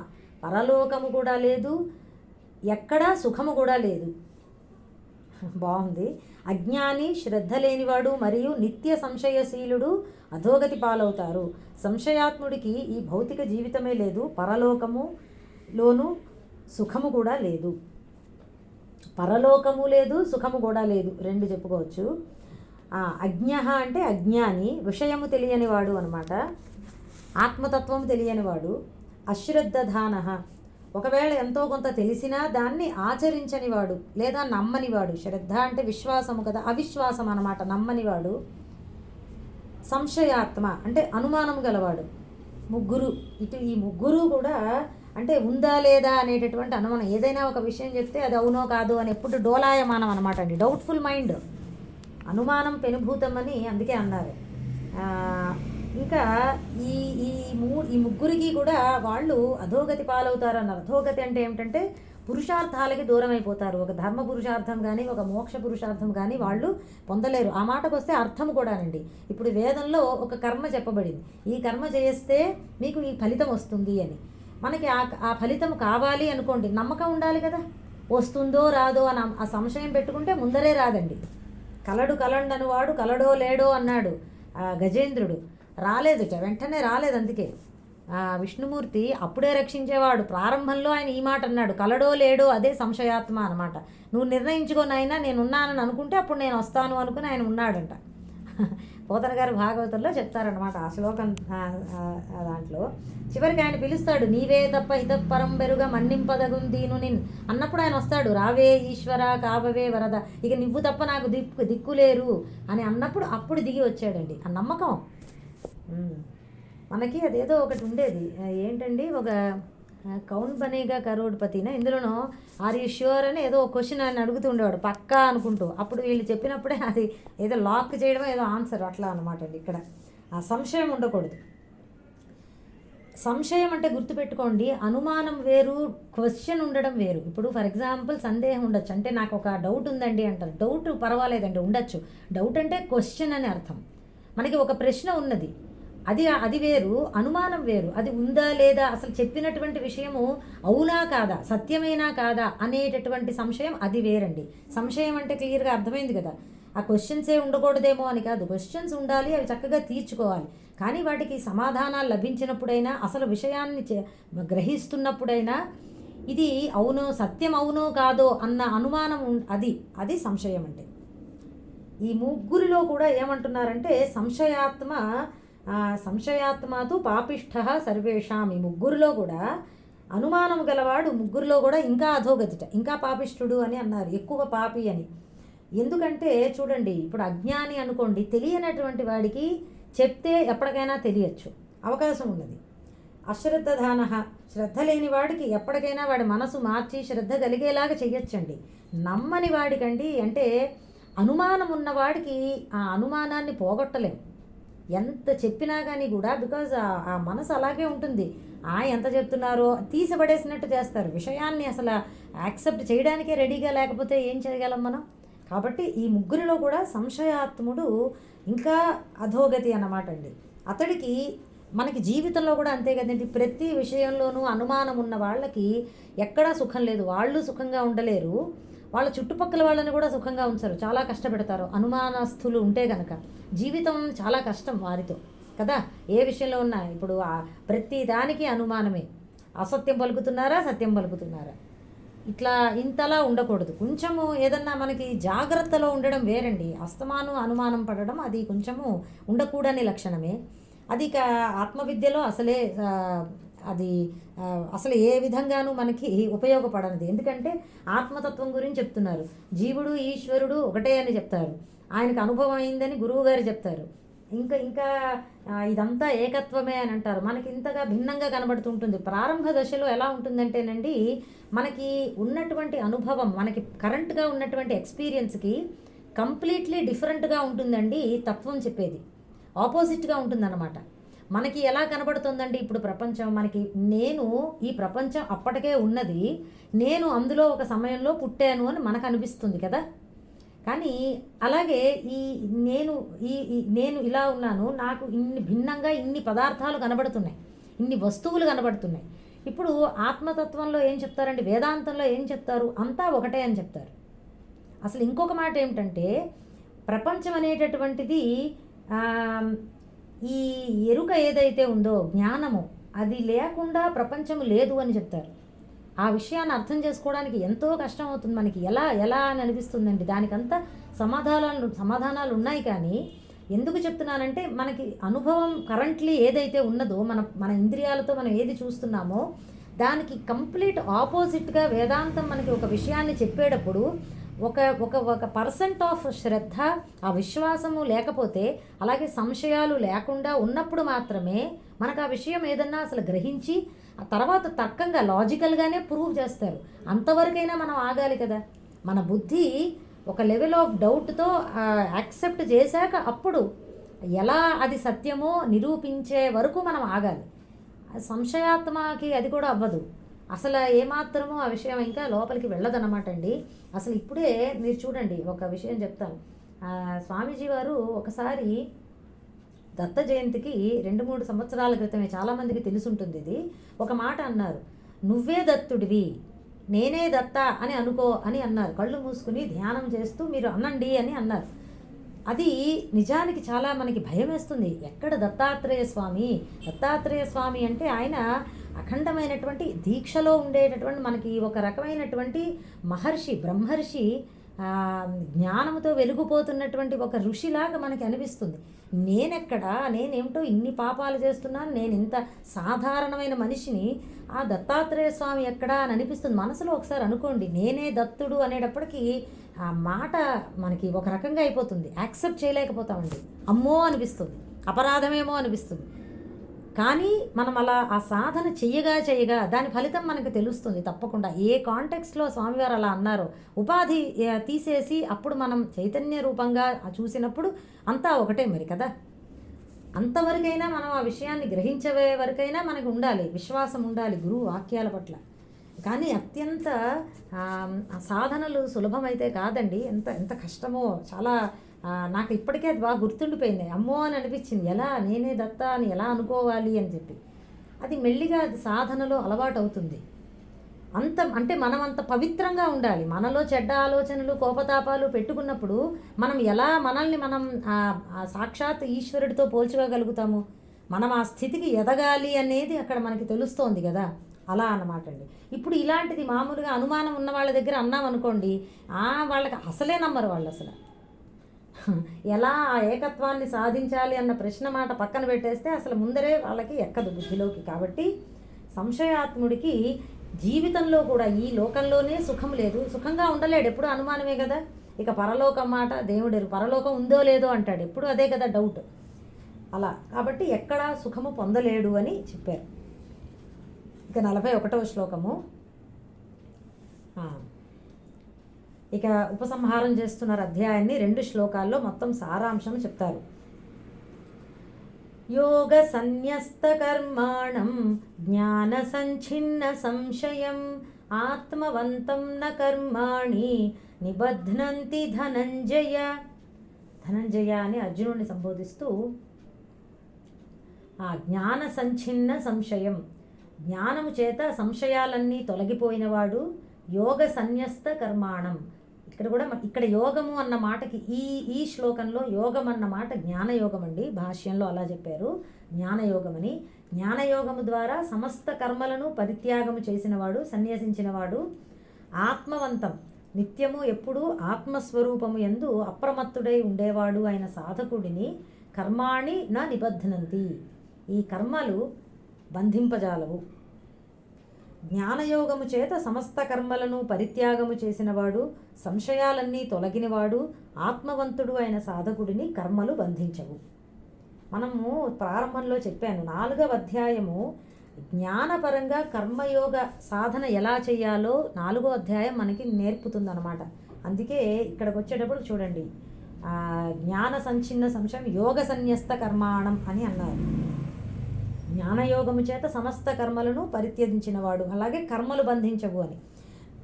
పరలోకము కూడా లేదు, ఎక్కడా సుఖము కూడా లేదు. బాగుంది. అజ్ఞాని, శ్రద్ధ లేనివాడు మరియు నిత్య సంశయశీలుడు అధోగతి పాలవుతారు. సంశయాత్ముడికి ఈ భౌతిక జీవితమే లేదు, పరలోకములోను సుఖము కూడా లేదు. పరలోకము లేదు, సుఖము కూడా లేదు, రెండు చెప్పుకోవచ్చు. అజ్ఞః అంటే అజ్ఞాని, విషయము తెలియనివాడు అనమాట, ఆత్మతత్వము తెలియనివాడు. అశ్రద్ధధానః, ఒకవేళ ఎంతో కొంత తెలిసినా దాన్ని ఆచరించనివాడు లేదా నమ్మనివాడు. శ్రద్ధ అంటే విశ్వాసము కదా, అవిశ్వాసం అన్నమాట, నమ్మనివాడు. సంశయాత్మ అంటే అనుమానము గలవాడు. ముగ్గురు, ఇటు ఈ ముగ్గురు కూడా అంటే ఉందా లేదా అనేటటువంటి అనుమానం. ఏదైనా ఒక విషయం చెప్తే అది అవునో కాదో అని ఎప్పుడు డోలాయమానం అనమాట అండి, డౌట్ఫుల్ మైండ్, అనుమానం పెనుభూతం అని అందుకే అన్నారు. ఇంకా ఈ ఈ ముగ్గురికి కూడా వాళ్ళు అధోగతి పాలవుతారు అన్నారు. అధోగతి అంటే ఏమిటంటే పురుషార్థాలకి దూరం అయిపోతారు. ఒక ధర్మ పురుషార్థం కానీ ఒక మోక్ష పురుషార్థం కానీ వాళ్ళు పొందలేరు. ఆ మాటకు వస్తే అర్థం కూడానండి. ఇప్పుడు వేదంలో ఒక కర్మ చెప్పబడింది, ఈ కర్మ చేస్తే మీకు ఈ ఫలితం వస్తుంది అని. మనకి ఆ ఫలితం కావాలి అనుకోండి, నమ్మకం ఉండాలి కదా, వస్తుందో రాదో అని ఆ సంశయం పెట్టుకుంటే ముందరే రాదండి. కలడు కలండను వాడు కలడో లేడో అన్నాడు గజేంద్రుడు, రాలేదుట, వెంటనే రాలేదు. అందుకే విష్ణుమూర్తి అప్పుడే రక్షించేవాడు. ప్రారంభంలో ఆయన ఈ మాట అన్నాడు, కలడో లేడో అదే సంశయాత్మ అనమాట. నువ్వు నిర్ణయించుకోనైనా నేను ఉన్నానని అనుకుంటే అప్పుడు నేను వస్తాను అనుకుని ఆయన ఉన్నాడంట. పోతన గారు భాగవతంలో చెప్తారనమాట ఆ శ్లోకం. దాంట్లో చివరికి ఆయన పిలుస్తాడు, నీవే తప్ప ఇతపరం బెరుగ మన్నింపదగుందీను నిన్ అన్నప్పుడు ఆయన వస్తాడు, రావే ఈశ్వర కావవే వరద, ఇక నువ్వు తప్ప నాకు దిక్కులేరు అని అన్నప్పుడు అప్పుడు దిగి వచ్చాడండి. ఆ నమ్మకం మనకి అదేదో ఒకటి ఉండేది, ఏంటండి, ఒక కౌన్ బనేగా కరోడ్పతినా ఇందులోనూ ఆర్ యూ ష్యూర్ అని ఏదో ఒక క్వశ్చన్ ఆయన అడుగుతూ ఉండేవాడు, పక్కా అనుకుంటూ. అప్పుడు వీళ్ళు చెప్పినప్పుడే అది ఏదో లాక్ చేయడం ఏదో ఆన్సర్ అట్లా అనమాట అండి. ఇక్కడ ఆ సంశయం ఉండకూడదు. సంశయం అంటే గుర్తుపెట్టుకోండి, అనుమానం వేరు, క్వశ్చన్ ఉండడం వేరు. ఇప్పుడు ఫర్ ఎగ్జాంపుల్ సందేహం ఉండొచ్చు, అంటే నాకు ఒక డౌట్ ఉందండి అంటారు. డౌట్ పర్వాలేదండి, ఉండొచ్చు. డౌట్ అంటే క్వశ్చన్ అని అర్థం. మనకి ఒక ప్రశ్న ఉన్నది, అది వేరు, అనుమానం వేరు. అది ఉందా లేదా, అసలు చెప్పినటువంటి విషయము అవునా కాదా, సత్యమేనా కాదా అనేటటువంటి సంశయం, అది వేరండి. సంశయం అంటే క్లియర్గా అర్థమైంది కదా, ఆ క్వశ్చన్సే ఉండకూడదేమో అని కాదు, క్వశ్చన్స్ ఉండాలి, అవి చక్కగా తీర్చుకోవాలి. కానీ వాటికి సమాధానాలు లభించినప్పుడైనా, అసలు విషయాన్ని గ్రహిస్తున్నప్పుడైనా ఇది అవునో సత్యం అవునో కాదో అన్న అనుమానం, అది సంశయం అంటే. ఈ ముగ్గురిలో కూడా ఏమంటున్నారంటే సంశయాత్మతు పాపిష్ఠ సర్వేషాం. ఈ ముగ్గురిలో కూడా అనుమానం గలవాడు ముగ్గురిలో కూడా ఇంకా అధోగతిట, ఇంకా పాపిష్ఠుడు అని అన్నారు, ఎక్కువ పాపి అని. ఎందుకంటే చూడండి, ఇప్పుడు అజ్ఞాని అనుకోండి, తెలియనటువంటి వాడికి చెప్తే ఎప్పటికైనా తెలియచ్చు, అవకాశం ఉన్నది. అశ్రద్ధధాన, శ్రద్ధ లేని వాడికి ఎప్పటికైనా వాడి మనసు మార్చి శ్రద్ధ కలిగేలాగా చెయ్యొచ్చండి. నమ్మని వాడికండి, అంటే అనుమానం ఉన్నవాడికి ఆ అనుమానాన్ని పోగొట్టలేం. ఎంత చెప్పినా కానీ కూడా, బికాజ్ ఆ మనసు అలాగే ఉంటుంది. ఎంత చెప్తున్నారో తీసిపడేసినట్టు చేస్తారు. విషయాన్ని అసలు యాక్సెప్ట్ చేయడానికే రెడీగా లేకపోతే ఏం చేయగలం మనం? కాబట్టి ఈ ముగ్గురిలో కూడా సంశయాత్ముడు ఇంకా అధోగతి అన్నమాట అండి. అతడికి మనకి జీవితంలో కూడా అంతే కదండి, ప్రతి విషయంలోనూ అనుమానం ఉన్న వాళ్ళకి ఎక్కడా సుఖం లేదు. వాళ్ళు సుఖంగా ఉండలేరు, వాళ్ళ చుట్టుపక్కల వాళ్ళని కూడా సుఖంగా ఉంచరు, చాలా కష్టపెడతారు. అనుమానస్తులు ఉంటే కనుక జీవితం చాలా కష్టం వారితో కదా. ఏ విషయంలో ఉన్నా ఇప్పుడు ప్రతి దానికి అనుమానమే. అసత్యం పలుకుతున్నారా, సత్యం పలుకుతున్నారా, ఇట్లా ఇంతలా ఉండకూడదు. కొంచెము ఏదన్నా మనకి జాగ్రత్తలో ఉండడం వేరండి. అస్తమానం అనుమానం పడడం అది కొంచెము ఉండకూడని లక్షణమే. అది ఆత్మవిద్యలో అసలే అది అసలు ఏ విధంగానూ మనకి ఉపయోగపడనిది. ఎందుకంటే ఆత్మతత్వం గురించి చెప్తున్నారు. జీవుడు ఈశ్వరుడు ఒకటే అని చెప్తారు, ఆయనకు అనుభవం అయిందని గురువుగారు చెప్తారు. ఇంకా ఇంకా ఇదంతా ఏకత్వమే అని అంటారు. మనకి ఇంతగా భిన్నంగా కనబడుతుంటుంది. ప్రారంభ దశలో ఎలా ఉంటుందంటేనండి, మనకి ఉన్నటువంటి అనుభవం, మనకి కరెంట్గా ఉన్నటువంటి ఎక్స్పీరియన్స్కి కంప్లీట్లీ డిఫరెంట్గా ఉంటుందండి తత్వం చెప్పేది. ఆపోజిట్గా ఉంటుందన్నమాట. మనకి ఎలా కనబడుతుందండి ఇప్పుడు ప్రపంచం, మనకి నేను ఈ ప్రపంచం అప్పటికే ఉన్నది, నేను అందులో ఒక సమయంలో పుట్టాను అని మనకు అనిపిస్తుంది కదా. కానీ అలాగే ఈ నేను నేను ఇలా ఉన్నాను, నాకు ఇన్ని భిన్నంగా ఇన్ని పదార్థాలు కనబడుతున్నాయి, ఇన్ని వస్తువులు కనబడుతున్నాయి. ఇప్పుడు ఆత్మతత్వంలో ఏం చెప్తారండి, వేదాంతంలో ఏం చెప్తారు, అంతా ఒకటే అని చెప్తారు. అసలు ఇంకొక మాట ఏమిటంటే, ప్రపంచం అనేటటువంటిది ఈ ఎరుక ఏదైతే ఉందో, జ్ఞానము, అది లేకుండా ప్రపంచము లేదు అని చెప్తారు. ఆ విషయాన్ని అర్థం చేసుకోవడానికి ఎంతో కష్టం అవుతుంది మనకి. ఎలా ఎలా అని అనిపిస్తుందండి. దానికంతా సమాధానాలు ఉన్నాయి. కానీ ఎందుకు చెప్తున్నానంటే, మనకి అనుభవం కరెంట్లీ ఏదైతే ఉన్నదో, మన ఇంద్రియాలతో మనం ఏది చూస్తున్నామో దానికి కంప్లీట్ ఆపోజిట్గా వేదాంతం మనకి ఒక విషయాన్ని చెప్పేటప్పుడు ఒక ఒక ఒక పర్సెంట్ ఆఫ్ శ్రద్ధ, ఆ విశ్వాసము లేకపోతే, అలాగే సంశయాలు లేకుండా ఉన్నప్పుడు మాత్రమే మనకు ఆ విషయం ఏదన్నా అసలు గ్రహించి ఆ తర్వాత తర్కంగా లాజికల్గానే ప్రూవ్ చేస్తారు. అంతవరకైనా మనం ఆగాలి కదా. మన బుద్ధి ఒక లెవెల్ ఆఫ్ డౌట్తో యాక్సెప్ట్ చేశాక అప్పుడు ఎలా అది సత్యమో నిరూపించే వరకు మనం ఆగాలి. సంశయాత్మకి అది కూడా అవ్వదు అసలు, ఏమాత్రమో ఆ విషయం ఇంకా లోపలికి వెళ్ళదన్నమాట అండి. అసలు ఇప్పుడే మీరు చూడండి, ఒక విషయం చెప్తాను. స్వామీజీ వారు ఒకసారి దత్త జయంతికి 2-3 సంవత్సరాల క్రితమే, చాలామందికి తెలుసుంటుంది ఇది, ఒక మాట అన్నారు. నువ్వే దత్తుడివి, నేనే దత్త అని అనుకో అని అన్నారు. కళ్ళు మూసుకుని ధ్యానం చేస్తూ మీరు అనండి అని అన్నారు. అది నిజానికి చాలా మనకి భయం వేస్తుంది. ఎక్కడ దత్తాత్రేయ స్వామి? దత్తాత్రేయ స్వామి అంటే ఆయన అఖండమైనటువంటి దీక్షలో ఉండేటటువంటి, మనకి ఒక రకమైనటువంటి మహర్షి, బ్రహ్మర్షి, జ్ఞానంతో వెలిగిపోతున్నటువంటి ఒక ఋషిలాగా మనకి అనిపిస్తుంది. నేనేమిటో ఇన్ని పాపాలు చేస్తున్నాను, నేను ఇంత సాధారణమైన మనిషిని, ఆ దత్తాత్రేయ స్వామి ఎక్కడా అని అనిపిస్తుంది. మనసులో ఒకసారి అనుకోండి, నేనే దత్తుడు అనేటప్పటికీ ఆ మాట మనకి ఒక రకంగా అయిపోతుంది. యాక్సెప్ట్ చేయలేకపోతామండి. అమ్మో అనిపిస్తుంది, అపరాధమేమో అనిపిస్తుంది. కానీ మనం అలా ఆ సాధన చెయ్యగా దాని ఫలితం మనకు తెలుస్తుంది తప్పకుండా. ఏ కాంటెక్స్ట్లో స్వామివారు అలా అన్నారో, ఉపాధి తీసేసి అప్పుడు మనం చైతన్య రూపంగా చూసినప్పుడు అంతా ఒకటే మరి కదా. అంతవరకైనా మనం ఆ విషయాన్ని గ్రహించే వరకైనా మనకు ఉండాలి, విశ్వాసం ఉండాలి గురువు వాక్యాల పట్ల. కానీ అత్యంత సాధనలు సులభమైతే కాదండి, ఎంత ఎంత కష్టమో. చాలా నాకు ఇప్పటికే అది బాగా గుర్తుండిపోయింది. అమ్మో అని అనిపించింది, ఎలా నేనే దత్త అని ఎలా అనుకోవాలి అని చెప్పి. అది మెల్లిగా అది సాధనలో అలవాటు అవుతుంది. అంటే మనం అంత పవిత్రంగా ఉండాలి. మనలో చెడ్డ ఆలోచనలు, కోపతాపాలు పెట్టుకున్నప్పుడు మనం ఎలా మనల్ని మనం సాక్షాత్ ఈశ్వరుడితో పోల్చుకోగలుగుతాము? మనం ఆ స్థితికి ఎదగాలి అనేది అక్కడ మనకి తెలుస్తోంది కదా. అలా అన్నమాట అండి. ఇప్పుడు ఇలాంటిది మామూలుగా అనుమానం ఉన్న వాళ్ళ దగ్గర అన్నాం అనుకోండి, వాళ్ళకి అసలే నమ్మరు. వాళ్ళు అసలు ఎలా ఆ ఏకత్వాన్ని సాధించాలి అన్న ప్రశ్న మాట పక్కన పెట్టేస్తే అసలు ముందరే వాళ్ళకి ఎక్కదు బుద్ధిలోకి. కాబట్టి సంశయాత్ముడికి జీవితంలో కూడా ఈ లోకంలోనే సుఖం లేదు, సుఖంగా ఉండలేడు, ఎప్పుడు అనుమానమే కదా. ఇక పరలోకం మాట దేవుడేరు, పరలోకం ఉందో లేదో అంటాడు, ఎప్పుడు అదే కదా డౌట్. అలా కాబట్టి ఎక్కడా సుఖము పొందలేడు అని చెప్పారు. ఇక 41వ శ్లోకము. ఇక ఉపసంహారం చేస్తున్నారు అధ్యాయాన్ని 2 శ్లోకాల్లో మొత్తం సారాంశం చెప్తారు. యోగ సన్యస్త కర్మాణం జ్ఞాన సంఛిన్న సంశయం ఆత్మవంతం న కర్మాణి నిబధ్నంతి ధనంజయ. ధనంజయ అని అర్జునుడిని సంబోధిస్తూ ఆ జ్ఞాన సంఛిన్న సంశయం, జ్ఞానము చేత సంశయాలన్నీ తొలగిపోయినవాడు, యోగ సన్యస్త కర్మాణం. ఇక్కడ యోగము అన్న మాటకి ఈ శ్లోకంలో యోగం అన్న మాట జ్ఞానయోగం అండి. భాష్యంలో అలా చెప్పారు, జ్ఞానయోగమని. జ్ఞానయోగము ద్వారా సమస్త కర్మలను పరిత్యాగము చేసినవాడు, సన్యసించినవాడు, ఆత్మవంతం, నిత్యము ఎప్పుడూ ఆత్మస్వరూపము యందు అప్రమత్తుడై ఉండేవాడు అయిన సాధకుడిని కర్మాణి నా నిబధ్నంతి, ఈ కర్మలు బంధింపజాలవు. జ్ఞానయోగము చేత సమస్త కర్మలను పరిత్యాగము చేసినవాడు, సంశయాలన్నీ తొలగినవాడు, ఆత్మవంతుడు అయిన సాధకుడిని కర్మలు బంధించవు. మనము ప్రారంభంలో చెప్పాను, 4వ అధ్యాయము జ్ఞానపరంగా కర్మయోగ సాధన ఎలా చేయాలో 4వ అధ్యాయం మనకి నేర్పుతుందన్నమాట. అందుకే ఇక్కడికి వచ్చేటప్పుడు చూడండి, జ్ఞాన సంఛిన్న సంశయం యోగ సన్యస్త కర్మాణం అని అన్నారు. జ్ఞానయోగము చేత సమస్త కర్మలను పరిత్యజించినవాడు, అలాగే కర్మలు బంధించవు అని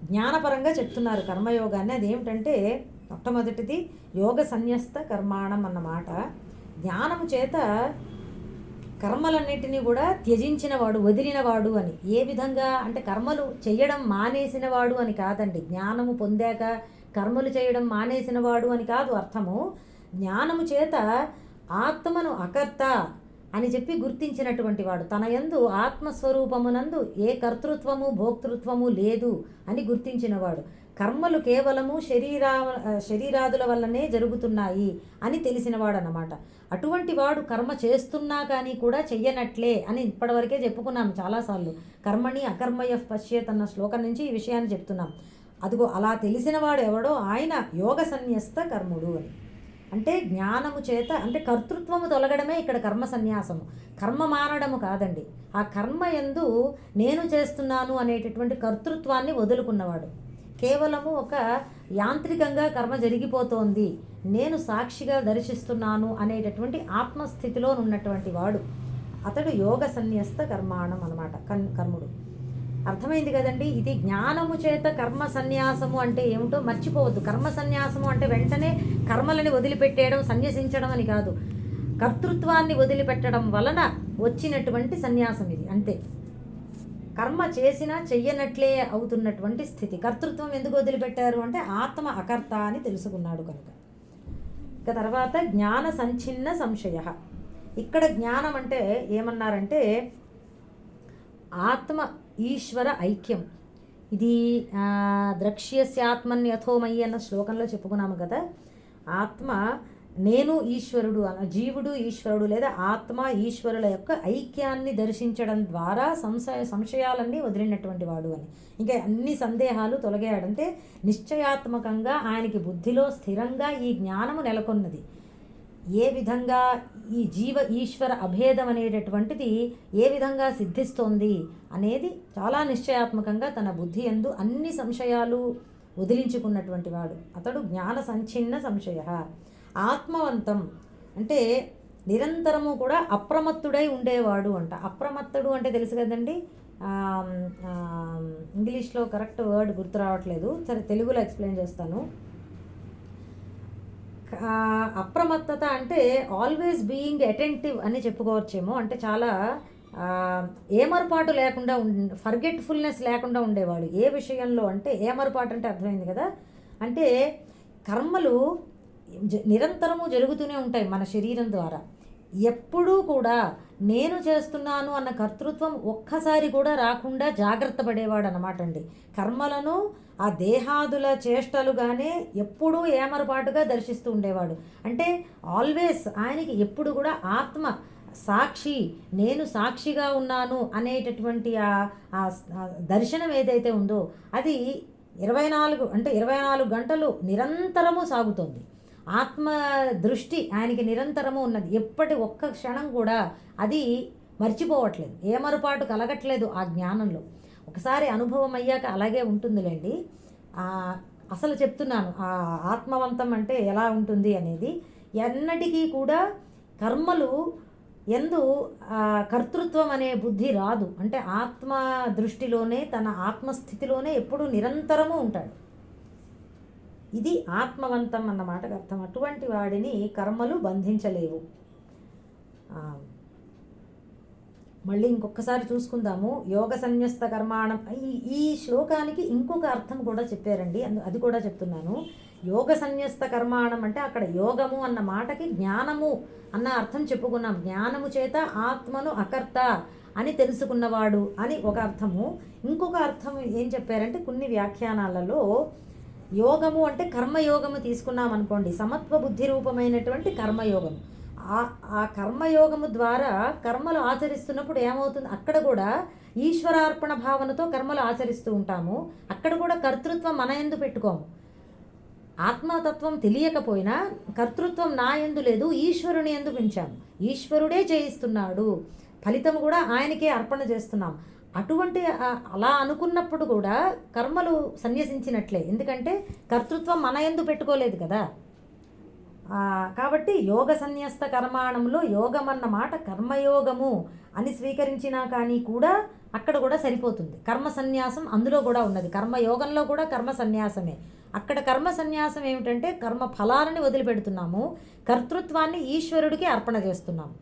జ్ఞానపరంగా చెప్తున్నారు కర్మయోగాన్ని. అదేమిటంటే మొట్టమొదటిది యోగ సన్యస్త కర్మాణం అన్నమాట. జ్ఞానము చేత కర్మలన్నిటినీ కూడా త్యజించినవాడు, వదిలినవాడు అని. ఏ విధంగా అంటే కర్మలు చేయడం మానేసినవాడు అని కాదండి. జ్ఞానము పొందాక కర్మలు చేయడం మానేసినవాడు అని కాదు అర్థము. జ్ఞానము చేత ఆత్మను అకర్త అని చెప్పి గుర్తించినటువంటి వాడు, తన యందు ఆత్మస్వరూపమునందు ఏ కర్తృత్వము భోక్తృత్వము లేదు అని గుర్తించినవాడు, కర్మలు కేవలము శరీరాదుల వల్లనే జరుగుతున్నాయి అని తెలిసినవాడు అన్నమాట. అటువంటి వాడు కర్మ చేస్తున్నా కానీ కూడా చెయ్యనట్లే అని ఇప్పటివరకే చెప్పుకున్నాం చాలాసార్లు. కర్మణి అకర్మయ పశ్యేత్ అన్న శ్లోకం నుంచి ఈ విషయాన్ని చెప్తున్నాం. అదిగో అలా తెలిసినవాడు ఎవడో ఆయన యోగ సన్యస్త కర్ముడు అని. అంటే జ్ఞానము చేత, అంటే కర్తృత్వము తొలగడమే ఇక్కడ కర్మ సన్యాసము, కర్మ మానడము కాదండి. ఆ కర్మ యందు నేను చేస్తున్నాను అనేటటువంటి కర్తృత్వాన్ని వదులుకున్నవాడు, కేవలము ఒక యాంత్రికంగా కర్మ జరిగిపోతోంది, నేను సాక్షిగా దర్శిస్తున్నాను అనేటటువంటి ఆత్మస్థితిలో ఉన్నటువంటి వాడు అతడు యోగ సన్యస్త కర్మాణం అన్నమాట, కర్ముడు. అర్థమైంది కదండి. ఇది జ్ఞానము చేత కర్మ సన్యాసము అంటే ఏమిటో మర్చిపోవద్దు. కర్మ సన్యాసము అంటే వెంటనే కర్మలని వదిలిపెట్టేయడం, సన్యసించడం అని కాదు. కర్తృత్వాన్ని వదిలిపెట్టడం వలన వచ్చినటువంటి సన్యాసం ఇది, అంతే. కర్మ చేసినా చెయ్యనట్లే అవుతున్నటువంటి స్థితి. కర్తృత్వం ఎందుకు వదిలిపెట్టారు అంటే ఆత్మ అకర్త అని తెలుసుకున్నాడు కనుక. ఇక తర్వాత జ్ఞాన సంఛిన్న సంశయ. ఇక్కడ జ్ఞానం అంటే ఏమన్నారంటే ఆత్మ ఈశ్వర ఐక్యం. ఇది ద్రక్ష్యస్యాత్మన్యథోమయి అన్న శ్లోకంలో చెప్పుకున్నాము కదా. ఆత్మ నేను ఈశ్వరుడు అన్న, జీవుడు ఈశ్వరుడు లేదా ఆత్మ ఈశ్వరుల యొక్క ఐక్యాన్ని దర్శించడం ద్వారా సంశయాలన్నీ వదిలినటువంటి వాడు అని. ఇంకా అన్ని సందేహాలు తొలగాడంటే నిశ్చయాత్మకంగా ఆయనకి బుద్ధిలో స్థిరంగా ఈ జ్ఞానము నెలకొన్నది. ఏ విధంగా ఈ జీవ ఈశ్వర అభేదం అనేటటువంటిది ఏ విధంగా సిద్ధిస్తోంది అనేది చాలా నిశ్చయాత్మకంగా తన బుద్ధి యందు అన్ని సంశయాలు వదిలించుకున్నటువంటి వాడు అతడు జ్ఞాన సంఛిన్న సంశయ. ఆత్మవంతం అంటే నిరంతరము కూడా అప్రమత్తుడై ఉండేవాడు అంట. అప్రమత్తుడు అంటే తెలుసు కదండి, ఇంగ్లీష్లో కరెక్ట్ వర్డ్ గుర్తు రావట్లేదు, సరే తెలుగులో ఎక్స్ప్లెయిన్ చేస్తాను. అప్రమత్తత అంటే ఆల్వేస్ బీయింగ్ అటెంటివ్ అని చెప్పుకోవచ్చేమో. అంటే చాలా ఏమరపాటు లేకుండా ఫర్గెట్ఫుల్నెస్ లేకుండా ఉండేవాడు ఏ విషయంలో. అంటే ఏమరపాటు అంటే అర్థమైంది కదా, అంటే కర్మలు నిరంతరము జరుగుతూనే ఉంటాయి మన శరీరం ద్వారా. ఎప్పుడూ కూడా నేను చేస్తున్నాను అన్న కర్తృత్వం ఒక్కసారి కూడా రాకుండా జాగ్రత్త పడేవాడు అన్నమాట అండి. కర్మలను ఆ దేహాదుల చేష్టలుగానే ఎప్పుడూ ఏమరపాటుగా దర్శిస్తూ ఉండేవాడు. అంటే ఆల్వేస్ ఆయనకి ఎప్పుడు కూడా ఆత్మ సాక్షి, నేను సాక్షిగా ఉన్నాను అనేటటువంటి ఆ దర్శనం ఏదైతే ఉందో అది ఇరవై నాలుగు గంటలు నిరంతరము సాగుతోంది. ఆత్మ దృష్టి ఆయనకి నిరంతరము ఉన్నది. ఎప్పటి ఒక్క క్షణం కూడా అది మర్చిపోవట్లేదు, ఏమరుపాటు కలగట్లేదు ఆ జ్ఞానంలో. ఒకసారి అనుభవం అయ్యాక అలాగే ఉంటుందిలేండి. అసలు చెప్తున్నాను ఆ ఆత్మవంతం అంటే ఎలా ఉంటుంది అనేది. ఎన్నటికీ కూడా కర్మలు ఎందు కర్తృత్వం అనే బుద్ధి రాదు. అంటే ఆత్మ దృష్టిలోనే, తన ఆత్మస్థితిలోనే ఎప్పుడూ నిరంతరము ఉంటాడు. ఇది ఆత్మవంతం అన్న మాటకు అర్థం. అటువంటి వాడిని కర్మలు బంధించలేవు. మళ్ళీ ఇంకొకసారి చూసుకుందాము. యోగ సన్యస్త కర్మాణం. ఈ శ్లోకానికి ఇంకొక అర్థం కూడా చెప్పారండి, అది కూడా చెప్తున్నాను. యోగ సన్యస్త కర్మాణం అంటే అక్కడ యోగము అన్న మాటకి జ్ఞానము అన్న అర్థం చెప్పుకున్నాం. జ్ఞానము చేత ఆత్మను అకర్త అని తెలుసుకున్నవాడు అని ఒక అర్థము. ఇంకొక అర్థం ఏం చెప్పారంటే కొన్ని వ్యాఖ్యానాలలో యోగము అంటే కర్మయోగము తీసుకున్నాం అనుకోండి, సమత్వ బుద్ధి రూపమైనటువంటి కర్మయోగం. ఆ కర్మయోగము ద్వారా కర్మలు ఆచరిస్తున్నప్పుడు ఏమవుతుంది, అక్కడ కూడా ఈశ్వరార్పణ భావనతో కర్మలు ఆచరిస్తూ ఉంటాము. అక్కడ కూడా కర్తృత్వం మన యందు పెట్టుకోము. ఆత్మతత్వం తెలియకపోయినా కర్తృత్వం నా యందు లేదు, ఈశ్వరుని యందు పెంచాము. ఈశ్వరుడే చేయిస్తున్నాడు, ఫలితం కూడా ఆయనకే అర్పణ చేస్తున్నాం. అటువంటి అలా అనుకున్నప్పుడు కూడా కర్మలు సన్యసించినట్లే, ఎందుకంటే కర్తృత్వం మన యందు పెట్టుకోలేదు కదా. కాబట్టి యోగ సన్యస్త కర్మాణంలో యోగం అన్న మాట కర్మయోగము అని స్వీకరించినా కానీ కూడా అక్కడ కూడా సరిపోతుంది. కర్మ సన్యాసం అందులో కూడా ఉన్నది. కర్మయోగంలో కూడా కర్మ సన్యాసమే. అక్కడ కర్మ సన్యాసం ఏమిటంటే కర్మ ఫలాలని వదిలిపెడుతున్నాము, కర్తృత్వాన్ని ఈశ్వరుడికి అర్పణ చేస్తున్నాము.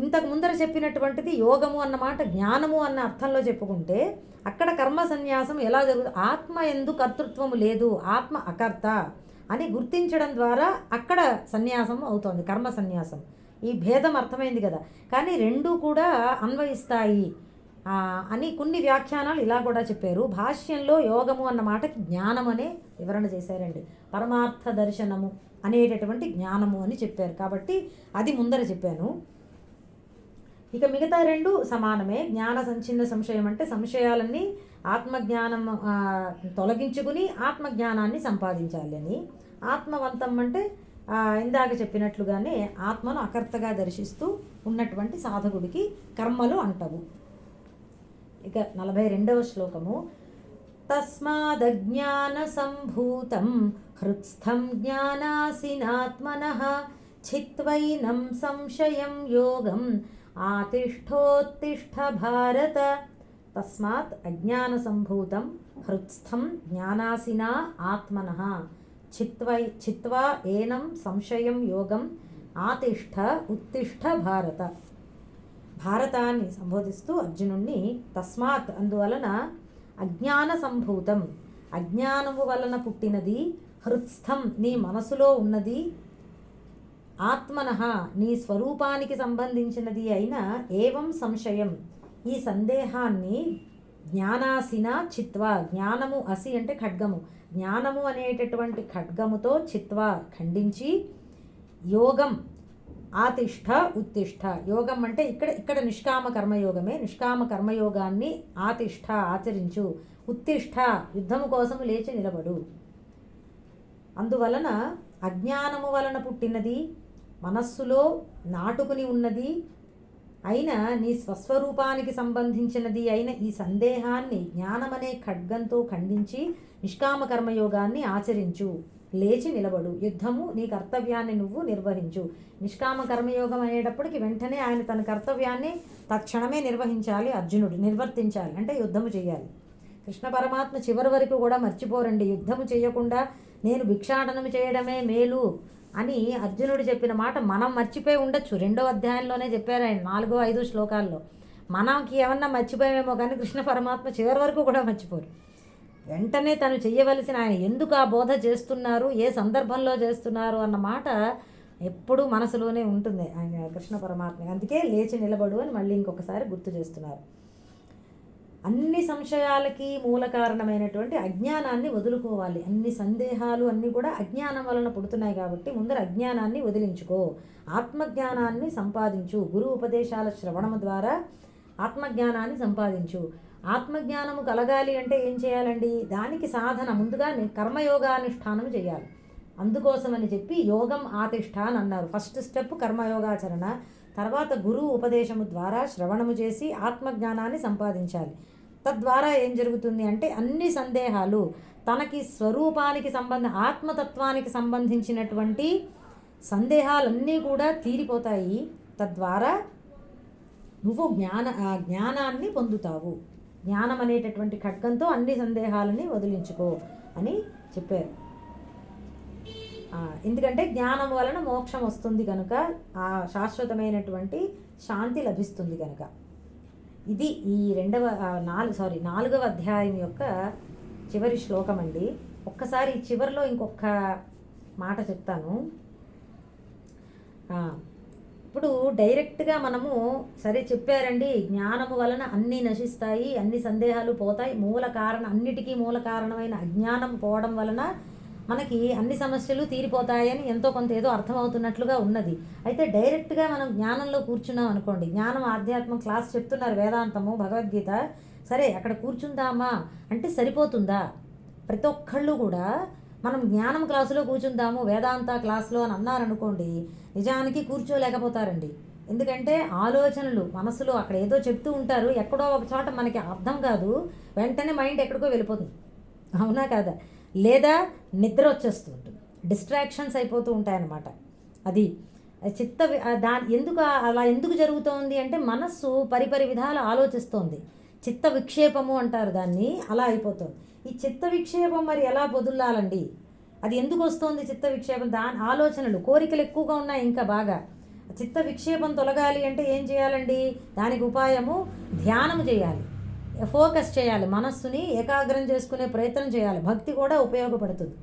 ఇంతకు ముందర చెప్పినటువంటిది యోగము అన్నమాట జ్ఞానము అన్న అర్థంలో చెప్పుకుంటే అక్కడ కర్మ సన్యాసం ఎలా జరుగుతుంది, ఆత్మ యందు కర్తృత్వము లేదు, ఆత్మ అకర్త అని గుర్తించడం ద్వారా అక్కడ సన్యాసం అవుతోంది, కర్మ సన్యాసం. ఈ భేదం అర్థమైంది కదా. కానీ రెండూ కూడా అన్వయిస్తాయి అని కొన్ని వ్యాఖ్యానాలు ఇలా కూడా చెప్పారు. భాష్యంలో యోగము అన్న మాటకి జ్ఞానం అనే వివరణ చేశారండి. పరమార్థ దర్శనము అనేటటువంటి జ్ఞానము అని చెప్పారు. కాబట్టి అది ముందర చెప్పాను. ఇక మిగతా రెండు సమానమే. జ్ఞాన సంచిన్న సంశయం అంటే సంశయాలన్నీ ఆత్మజ్ఞానం తొలగించుకుని ఆత్మజ్ఞానాన్ని సంపాదించాలి అని. ఆత్మవంతం అంటే ఇందాక చెప్పినట్లుగానే ఆత్మను అకర్తగా దర్శిస్తూ ఉన్నటువంటి సాధకుడికి కర్మలు అంటవు. ఇక 42వ శ్లోకము. తస్మాదజ్ఞాన సంభూతం హృత్స్థం జ్ఞానాసినాత్మనః చిత్వైనం సంశయం యోగం ఆతిష్ఠోత్తిష్ఠ భారత. తస్మాత్ అజ్ఞాన సంభూతం హృత్స్థం జ్ఞానాసినా ఆత్మనః చిత్వా ఏనం సంశయం యోగం ఆతిష్ఠ ఉత్తిష్ఠ భారత. భారతాన్ని సంబోధిస్తూ అర్జునుణ్ణి తస్మాత్ అందువలన అజ్ఞాన సంభూతం అజ్ఞానము వలన పుట్టినది, హృత్స్థం నీ మనసులో ఉన్నది, ఆత్మనః నీ స్వరూపానికి సంబంధించినది అయిన ఏవం సంశయం ఈ సందేహాన్ని జ్ఞానాసిన చిత్వా జ్ఞానము అసి అంటే ఖడ్గము, జ్ఞానము అనేటటువంటి ఖడ్గముతో చిత్వా ఖండించి యోగం ఆతిష్ఠ ఉత్తిష్ఠ. యోగం అంటే ఇక్కడ నిష్కామ కర్మయోగమే. నిష్కామ కర్మయోగాన్ని ఆతిష్ఠ ఆచరించు, ఉత్తిష్ఠ యుద్ధము కోసం లేచి నిలబడు. అందువలన అజ్ఞానము వలన పుట్టినది, మనస్సులో నాటుకుని ఉన్నది అయిన నీ స్వస్వరూపానికి సంబంధించినది అయిన ఈ సందేహాన్ని జ్ఞానమనే ఖడ్గంతో ఖండించి నిష్కామ కర్మయోగాన్ని ఆచరించు, లేచి నిలబడు, యుద్ధము నీ కర్తవ్యాన్ని నువ్వు నిర్వహించు. నిష్కామ కర్మయోగం అనేటప్పటికి వెంటనే ఆయన తన కర్తవ్యాన్ని తక్షణమే నిర్వహించాలి, అర్జునుడు నిర్వర్తించాలి, అంటే యుద్ధము చేయాలి. కృష్ణ పరమాత్మ చివరి వరకు కూడా మర్చిపోరండి. యుద్ధము చేయకుండా నేను భిక్షాటనము చేయడమే మేలు అని అర్జునుడు చెప్పిన మాట మనం మర్చిపోయి ఉండొచ్చు. 2వ అధ్యాయంలోనే చెప్పారు ఆయన 4-5 శ్లోకాల్లో. మనకి ఏమన్నా మర్చిపోయామేమో కానీ కృష్ణ పరమాత్మ చివరి వరకు కూడా మర్చిపోరు. వెంటనే తను చెయ్యవలసిన ఆయన ఎందుకు ఆ బోధ చేస్తున్నారు, ఏ సందర్భంలో చేస్తున్నారు అన్న మాట ఎప్పుడూ మనసులోనే ఉంటుంది ఆయన కృష్ణ పరమాత్మ. అందుకే లేచి నిలబడు అని మళ్ళీ ఇంకొకసారి గుర్తు చేస్తున్నారు. అన్ని సంశయాలకి మూల కారణమైనటువంటి అజ్ఞానాన్ని వదులుకోవాలి. అన్ని సందేహాలు అన్నీ కూడా అజ్ఞానం వలన పుడుతున్నాయి కాబట్టి ముందర అజ్ఞానాన్ని వదిలించుకో, ఆత్మజ్ఞానాన్ని సంపాదించు. గురు ఉపదేశాల శ్రవణము ద్వారా ఆత్మజ్ఞానాన్ని సంపాదించు. ఆత్మజ్ఞానము కలగాలి అంటే ఏం చేయాలండి? దానికి సాధన ముందుగా కర్మయోగానుష్ఠానం చేయాలి. అందుకోసమని చెప్పి యోగం ఆతిష్ఠ అని అన్నారు. ఫస్ట్ స్టెప్ కర్మయోగాచరణ, తర్వాత గురువు ఉపదేశము ద్వారా శ్రవణము చేసి ఆత్మజ్ఞానాన్ని సంపాదించాలి. తద్వారా ఏం జరుగుతుంది అంటే అన్ని సందేహాలు తనకి స్వరూపానికి ఆత్మతత్వానికి సంబంధించినటువంటి సందేహాలన్నీ కూడా తీరిపోతాయి. తద్వారా నువ్వు జ్ఞానాన్ని పొందుతావు. జ్ఞానం అనేటటువంటి ఖడ్గంతో అన్ని సందేహాలని వదిలించుకో అని చెప్పారు. ఎందుకంటే జ్ఞానం వలన మోక్షం వస్తుంది కనుక, ఆ శాశ్వతమైనటువంటి శాంతి లభిస్తుంది కనుక. ఇది ఈ 4వ అధ్యాయం యొక్క చివరి శ్లోకం అండి. ఒక్కసారి చివరిలో ఇంకొక మాట చెప్తాను. ఇప్పుడు డైరెక్ట్గా మనము సరే చెప్పారండి, జ్ఞానము వలన అన్నీ నశిస్తాయి, అన్ని సందేహాలు పోతాయి, అన్నిటికీ మూల కారణమైన అజ్ఞానం పోవడం వలన మనకి అన్ని సమస్యలు తీరిపోతాయని ఎంతో కొంత ఏదో అర్థమవుతున్నట్లుగా ఉన్నది. అయితే డైరెక్ట్గా మనం జ్ఞానంలో కూర్చున్నాం అనుకోండి, జ్ఞానం ఆధ్యాత్మం క్లాస్ చెప్తున్నారు, వేదాంతము భగవద్గీత, సరే అక్కడ కూర్చుందామా అంటే సరిపోతుందా? ప్రతి ఒక్కళ్ళు కూడా మనం జ్ఞానం క్లాసులో కూర్చుందాము వేదాంత క్లాసులో అని అన్నారనుకోండి, నిజానికి కూర్చోలేకపోతారండి. ఎందుకంటే ఆలోచనలు మనసులో అక్కడ ఏదో చెప్తూ ఉంటారు, ఎక్కడో ఒక చోట మనకి అర్థం కాదు, వెంటనే మైండ్ ఎక్కడికో వెళ్ళిపోతుంది. అవునా కాదా? లేదా నిద్ర వచ్చేస్తూ ఉంటుంది, డిస్ట్రాక్షన్స్ అయిపోతూ ఉంటాయన్నమాట. అది ఎందుకు జరుగుతోంది అంటే మనస్సు పరిపరి విధాలు ఆలోచిస్తోంది. చిత్త విక్షేపము అంటారు దాన్ని, అలా అయిపోతుంది. ఈ చిత్త విక్షేపం మరి ఎలా వదులాలండి? అది ఎందుకు వస్తుంది చిత్త విక్షేపం? దాని ఆలోచనలు కోరికలు ఎక్కువగా ఉన్నాయి. ఇంకా బాగా చిత్త విక్షేపం తొలగాలి అంటే ఏం చేయాలండి? దానికి ఉపాయము ధ్యానము చేయాలి, ఫోకస్ చేయాలి, మనస్సుని ఏకాగ్రం చేసుకునే ప్రయత్నం చేయాలి. భక్తి కూడా ఉపయోగపడుతుంది.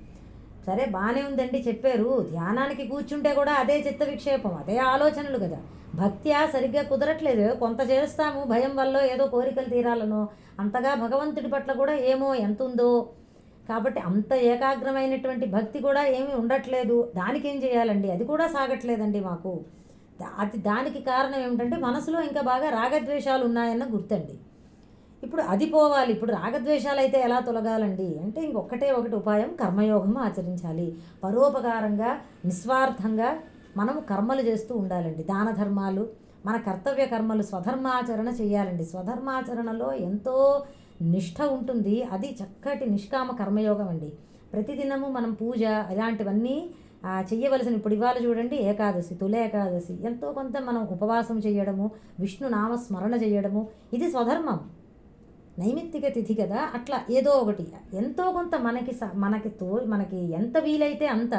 సరే బాగానే ఉందండి చెప్పారు, ధ్యానానికి కూర్చుంటే కూడా అదే చిత్త విక్షేపం, అదే ఆలోచనలు కదా. భక్త్యా సరిగ్గా కుదరట్లేదు, కొంత చేస్తాము భయం వల్ల, ఏదో కోరికలు తీరాలనో, అంతగా భగవంతుడి పట్ల కూడా ఏమో ఎంత ఉందో, కాబట్టి అంత ఏకాగ్రమైనటువంటి భక్తి కూడా ఏమీ ఉండట్లేదు. దానికి ఏం చేయాలండి? అది కూడా సాగట్లేదండి మాకు. దానికి కారణం ఏమిటంటే మనసులో ఇంకా బాగా రాగద్వేషాలు ఉన్నాయన్న గుర్తండి. ఇప్పుడు అది పోవాలి. ఇప్పుడు రాగద్వేషాలు అయితే ఎలా తొలగాలండి అంటే ఒకటి ఉపాయం, కర్మయోగము ఆచరించాలి. పరోపకారంగా నిస్వార్థంగా మనము కర్మలు చేస్తూ ఉండాలండి. దాన ధర్మాలు, మన కర్తవ్య కర్మలు, స్వధర్మాచరణ చేయాలండి. స్వధర్మాచరణలో ఎంతో నిష్ఠ ఉంటుంది. అది చక్కటి నిష్కామ కర్మయోగం అండి. ప్రతిదినము మనం పూజ ఇలాంటివన్నీ చెయ్యవలసిన. ఇప్పుడు ఇవాళ చూడండి ఏకాదశి, తొలి ఏకాదశి, ఎంతో కొంత మనం ఉపవాసం చేయడము, విష్ణు నామస్మరణ చేయడము, ఇది స్వధర్మం. నైమిత్తిక తిథి కదా, అట్లా ఏదో ఒకటి ఎంతో కొంత మనకి ఎంత వీలైతే అంత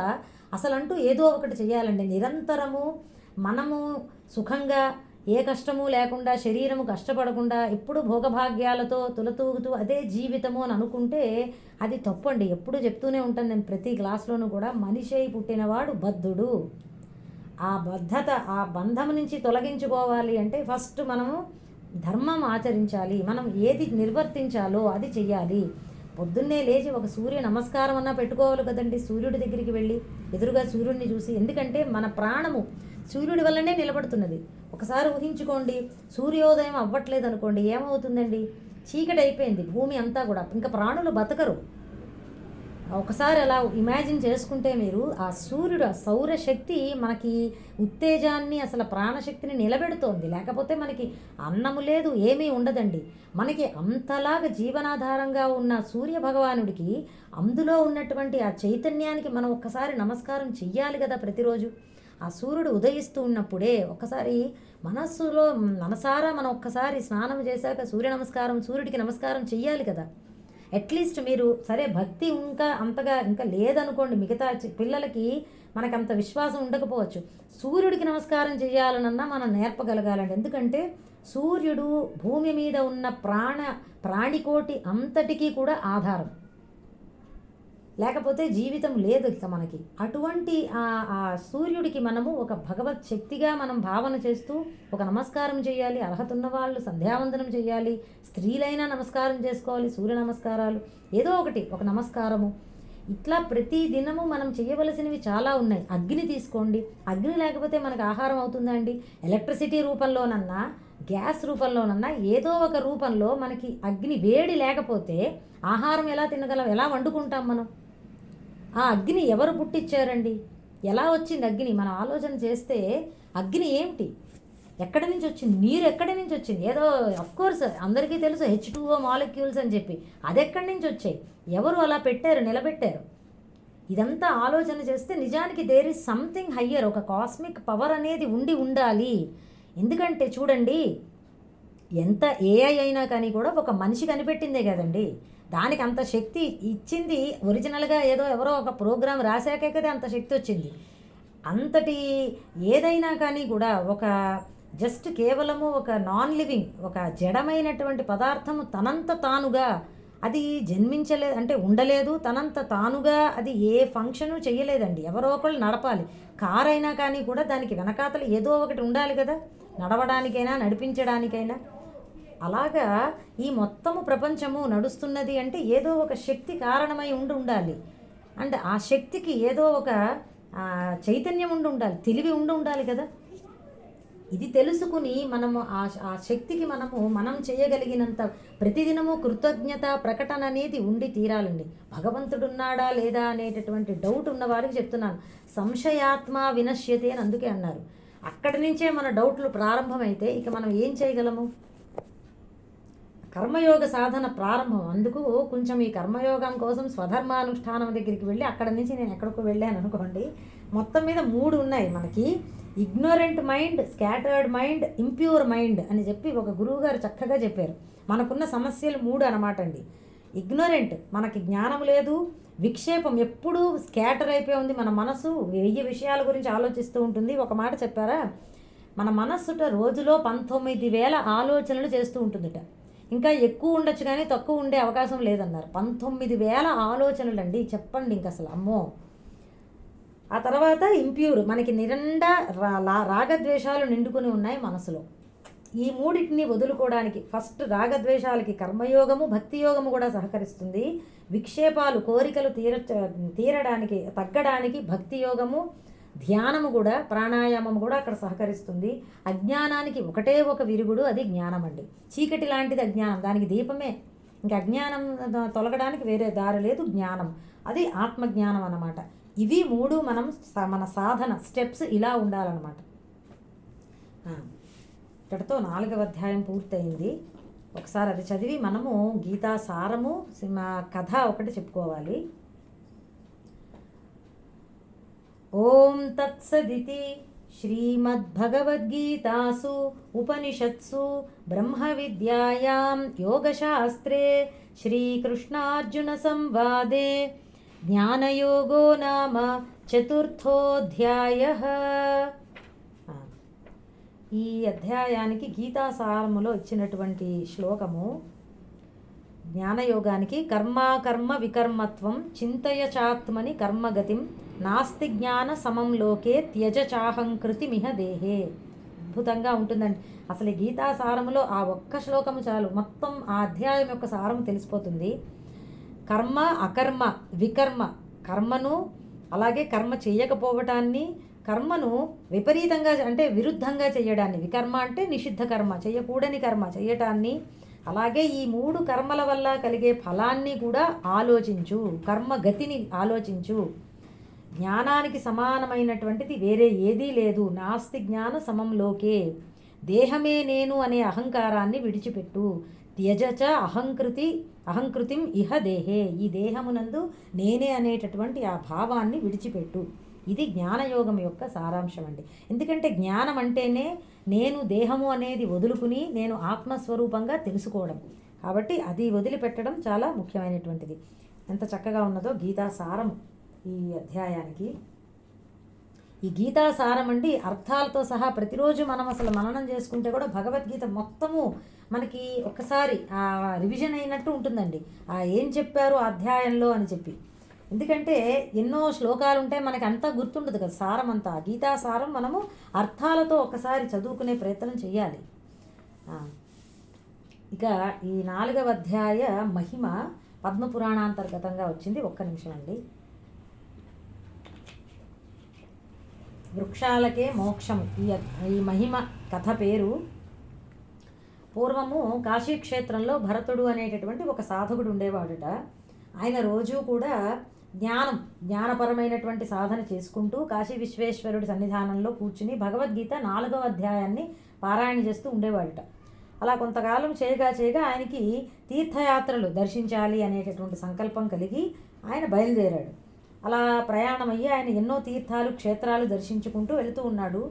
అసలంటూ ఏదో ఒకటి చేయాలండి. నిరంతరము మనము సుఖంగా ఏ కష్టము లేకుండా, శరీరము కష్టపడకుండా, ఎప్పుడు భోగభాగ్యాలతో తులతూగుతూ అదే జీవితము అని అనుకుంటే అది తప్పండి. ఎప్పుడు చెప్తూనే ఉంటాను నేను ప్రతి క్లాస్లోనూ కూడా, మనిషి పుట్టినవాడు బద్ధుడు. ఆ బద్ధత, ఆ బంధం నుంచి తొలగించుకోవాలి అంటే ఫస్ట్ మనము ధర్మం ఆచరించాలి. మనం ఏది నిర్వర్తించాలో అది చెయ్యాలి. పొద్దున్నే లేచి ఒక సూర్య నమస్కారం అన్నా పెట్టుకోవాలి కదండి. సూర్యుడి దగ్గరికి వెళ్ళి ఎదురుగా సూర్యుడిని చూసి, ఎందుకంటే మన ప్రాణము సూర్యుడి వల్లనే నిలబడుతున్నది. ఒకసారి ఊహించుకోండి, సూర్యోదయం అవ్వట్లేదు అనుకోండి, ఏమవుతుందండి? చీకటి అయిపోయింది భూమి అంతా కూడా, ఇంకా ప్రాణులు బతకరు. ఒకసారి అలా ఇమాజిన్ చేసుకుంటే మీరు, ఆ సూర్యుడు, ఆ సౌరశక్తి మనకి ఉత్తేజాన్ని, అసలు ప్రాణశక్తిని నిలబెడుతోంది. లేకపోతే మనకి అన్నము లేదు, ఏమీ ఉండదండి. మనకి అంతలాగా జీవనాధారంగా ఉన్న సూర్య భగవానుడికి, అందులో ఉన్నటువంటి ఆ చైతన్యానికి మనం ఒక్కసారి నమస్కారం చెయ్యాలి కదా ప్రతిరోజు. ఆ సూర్యుడు ఉదయిస్తూ ఉన్నప్పుడే ఒక్కసారి మనసారా మనం ఒక్కసారి స్నానం చేశాక సూర్య నమస్కారం, సూర్యుడికి నమస్కారం చెయ్యాలి కదా. అట్లీస్ట్ మీరు సరే భక్తి అంతగా లేదనుకోండి, మిగతా పిల్లలకి మనకంత విశ్వాసం ఉండకపోవచ్చు, సూర్యుడికి నమస్కారం చేయాలనన్నా మనం నేర్పగలగాలండి. ఎందుకంటే సూర్యుడు భూమి మీద ఉన్న ప్రాణికోటి అంతటికీ కూడా ఆధారం. లేకపోతే జీవితం లేదు ఇక మనకి. అటువంటి ఆ సూర్యుడికి మనము ఒక భగవత్ శక్తిగా మనం భావన చేస్తూ ఒక నమస్కారం చేయాలి. అర్హత ఉన్న వాళ్ళు సంధ్యావందనం చేయాలి. స్త్రీలైనా నమస్కారం చేసుకోవాలి, సూర్య నమస్కారాలు, ఏదో ఒకటి ఒక నమస్కారము. ఇట్లా ప్రతి దినము మనం చేయవలసినవి చాలా ఉన్నాయి. అగ్ని తీసుకోండి, అగ్ని లేకపోతే మనకు ఆహారం అవుతుందా అండి? ఎలక్ట్రిసిటీ రూపంలోనన్నా, గ్యాస్ రూపంలోనన్నా ఏదో ఒక రూపంలో మనకి అగ్ని వేడి లేకపోతే ఆహారం ఎలా తినగలం, ఎలా వండుకుంటాం మనం? ఆ అగ్ని ఎవరు పుట్టించారండి? ఎలా వచ్చింది అగ్ని? మనం ఆలోచన చేస్తే అగ్ని ఏమిటి, ఎక్కడి నుంచి వచ్చింది? నీరు ఎక్కడి నుంచి వచ్చింది? ఏదో కోర్స్ అందరికీ తెలుసు H2O మాలిక్యూల్స్ అని చెప్పి, అది ఎక్కడి నుంచి వచ్చాయి? ఎవరు అలా పెట్టారు, నిలబెట్టారు? ఇదంతా ఆలోచన చేస్తే నిజానికి దేర్ ఈజ్ సంథింగ్ హయ్యర్, ఒక కాస్మిక్ పవర్ అనేది ఉండాలి. ఎందుకంటే చూడండి, ఎంత ఏఐ అయినా కానీ కూడా ఒక మనిషి కనిపెట్టిందే కదండి. దానికి అంత శక్తి ఇచ్చింది ఒరిజినల్గా ఏదో ఎవరో ఒక ప్రోగ్రామ్ రాశాకే కదా అంత శక్తి వచ్చింది. అంతటి ఏదైనా కానీ కూడా ఒక జస్ట్ కేవలము ఒక నాన్ లివింగ్, ఒక జడమైనటువంటి పదార్థము తనంత తానుగా అది జన్మించలేదు అంటే ఉండలేదు, తనంత తానుగా అది ఏ ఫంక్షను చేయలేదండి. ఎవరో ఒకళ్ళు నడపాలి. కార్ అయినా కానీ కూడా దానికి వెనకాతలు ఏదో ఒకటి ఉండాలి కదా, నడవడానికైనా నడిపించడానికైనా. అలాగా ఈ మొత్తము ప్రపంచము నడుస్తున్నది అంటే ఏదో ఒక శక్తి కారణమై ఉండాలి. అండ్ ఆ శక్తికి ఏదో ఒక చైతన్యం ఉండాలి, తెలివి ఉండాలి కదా. ఇది తెలుసుకుని మనము ఆ శక్తికి మనం చేయగలిగినంత ప్రతిదినము కృతజ్ఞత ప్రకటన అనేది ఉండి తీరాలండి. భగవంతుడున్నాడా లేదా అనేటటువంటి డౌట్ ఉన్న వారికి చెప్తున్నాను. సంశయాత్మ వినశ్యతే అని అందుకే అన్నారు. అక్కడి నుంచే మన డౌట్లు ప్రారంభమైతే ఇక మనం ఏం చేయగలము? కర్మయోగ సాధన ప్రారంభం. అందుకు కొంచెం ఈ కర్మయోగం కోసం స్వధర్మానుష్ఠానం దగ్గరికి వెళ్ళి అక్కడ నుంచి నేను ఎక్కడికో వెళ్ళాను అనుకోండి. మొత్తం మీద 3 ఉన్నాయి మనకి. Ignorant mind, scattered mind, impure mind అని చెప్పి ఒక గురువు గారు చక్కగా చెప్పారు. మనకున్న సమస్యలు 3 అన్నమాట అండి. ఇగ్నోరెంట్, మనకి జ్ఞానం లేదు. విక్షేపం, ఎప్పుడూ స్కాటర్ అయిపోయి ఉంది. మన మనసు 1000 విషయాల గురించి ఆలోచిస్తూ ఉంటుంది. ఒక మాట చెప్పారా, మన మనస్సుట రోజులో 19,000 ఆలోచనలు చేస్తూ ఉంటుందిట. ఇంకా ఎక్కువ ఉండొచ్చు కానీ తక్కువ ఉండే అవకాశం లేదన్నారు. 19,000 ఆలోచనలు అండి. చెప్పండి ఇంక అసలు అమ్మో. ఆ తర్వాత ఇంప్యూర్, మనకి నిండా రాగద్వేషాలు నిండుకుని ఉన్నాయి మనసులో. ఈ 3టిని వదులుకోవడానికి ఫస్ట్ రాగద్వేషాలకి కర్మయోగము, భక్తి యోగము కూడా సహకరిస్తుంది. విక్షేపాలు, కోరికలు తీరడానికి తగ్గడానికి భక్తి యోగము, ధ్యానము కూడా, ప్రాణాయామము కూడా అక్కడ సహకరిస్తుంది. అజ్ఞానానికి ఒకటే ఒక విరుగుడు, అది జ్ఞానం అండి. చీకటి లాంటిది అజ్ఞానం, దానికి దీపమే. ఇంకా అజ్ఞానం తొలగడానికి వేరే దారి లేదు. జ్ఞానం, అది ఆత్మజ్ఞానం అన్నమాట. ఇవి 3 మనం మన సాధన స్టెప్స్ ఇలా ఉండాలన్నమాట. ఇక్కడతో 4వ అధ్యాయం పూర్తయింది. ఒకసారి అది చదివి మనము గీతా సారము కథ ఒకటి చెప్పుకోవాలి. ఓం తత్సదితి శ్రీమద్భగవద్గీతాసు ఉపనిషత్సు బ్రహ్మ విద్యాయాం యోగశాస్త్రే శ్రీకృష్ణార్జున సంవాదే జ్ఞానయోగో నామ 4థోऽధ్యాయః. ఈ అధ్యాయానికి గీతాసారములో ఇచ్చినటువంటి శ్లోకము, జ్ఞానయోగానికి కర్మ వికర్మత్వం చింతయ చాత్మని కర్మగతిం నాస్తి జ్ఞాన సమం లోకే త్యజ చాహంకృతి మిహ దేహే. అద్భుతంగా ఉంటుందండి. అసలు ఈ గీతాసారములో ఆ ఒక్క శ్లోకము చాలు, మొత్తం ఆ అధ్యాయం యొక్క సారం తెలిసిపోతుంది. కర్మ అకర్మ వికర్మ, కర్మను అలాగే కర్మ చేయకపోవటాన్ని, కర్మను విపరీతంగా అంటే విరుద్ధంగా చేయడాన్ని, వికర్మ అంటే నిషిద్ధ కర్మ, చేయకూడని కర్మ చేయటాన్ని, అలాగే ఈ 3 కర్మల వల్ల కలిగే ఫలాన్ని కూడా ఆలోచించు, కర్మ గతిని ఆలోచించు. జ్ఞానానికి సమానమైనటువంటిది వేరే ఏదీ లేదు. నాస్తి జ్ఞాన సమం లోకే. దేహమే నేను అనే అహంకారాన్ని విడిచిపెట్టు. త్యజచ అహంకృతిం ఇహ దేహే. ఈ దేహమునందు నేనే అనేటటువంటి ఆ భావాన్ని విడిచిపెట్టు. ఇది జ్ఞానయోగం యొక్క సారాంశం అండి. ఎందుకంటే జ్ఞానం అంటేనే నేను దేహము అనేది వదులుకుని నేను ఆత్మస్వరూపంగా తెలుసుకోవడం. కాబట్టి అది వదిలిపెట్టడం చాలా ముఖ్యమైనటువంటిది. ఎంత చక్కగా ఉన్నదో గీతా సారం ఈ అధ్యాయానికి. ఈ గీతా సారం అండి అర్థాలతో సహా ప్రతిరోజు మనం అసలు మననం చేసుకుంటే కూడా భగవద్గీత మొత్తము మనకి ఒక్కసారి రివిజన్ అయినట్టు ఉంటుందండి. ఏం చెప్పారు అధ్యాయంలో అని చెప్పి. ఎందుకంటే ఎన్నో శ్లోకాలు ఉంటాయి, మనకి అంతా గుర్తుండదు కదా సారం అంతా. గీతా సారం మనము అర్థాలతో ఒకసారి చదువుకునే ప్రయత్నం చేయాలి. ఇక ఈ 4వ అధ్యాయ మహిమ పద్మపురాణాంతర్గతంగా వచ్చింది. ఒక్క నిమిషం అండి. వృక్షాలకే మోక్షం, ఈ మహిమ కథ పేరు. పూర్వము కాశీక్షేత్రంలో భరతుడు అనేటటువంటి ఒక సాధకుడు ఉండేవాడుట. ఆయన రోజూ కూడా జ్ఞానపరమైనటువంటి సాధన చేసుకుంటూ కాశీ విశ్వేశ్వరుడి సన్నిధానంలో కూర్చుని భగవద్గీత 4వ అధ్యాయాన్ని పారాయణ చేస్తూ ఉండేవాడుట. అలా కొంతకాలం చేయగా ఆయనకి తీర్థయాత్రలు దర్శించాలి అనేటటువంటి సంకల్పం కలిగి ఆయన బయలుదేరాడు. అలా ప్రయాణమయ్యి ఆయన ఎన్నో తీర్థాలు క్షేత్రాలు దర్శించుకుంటూ వెళుతూ ఉన్నాడు.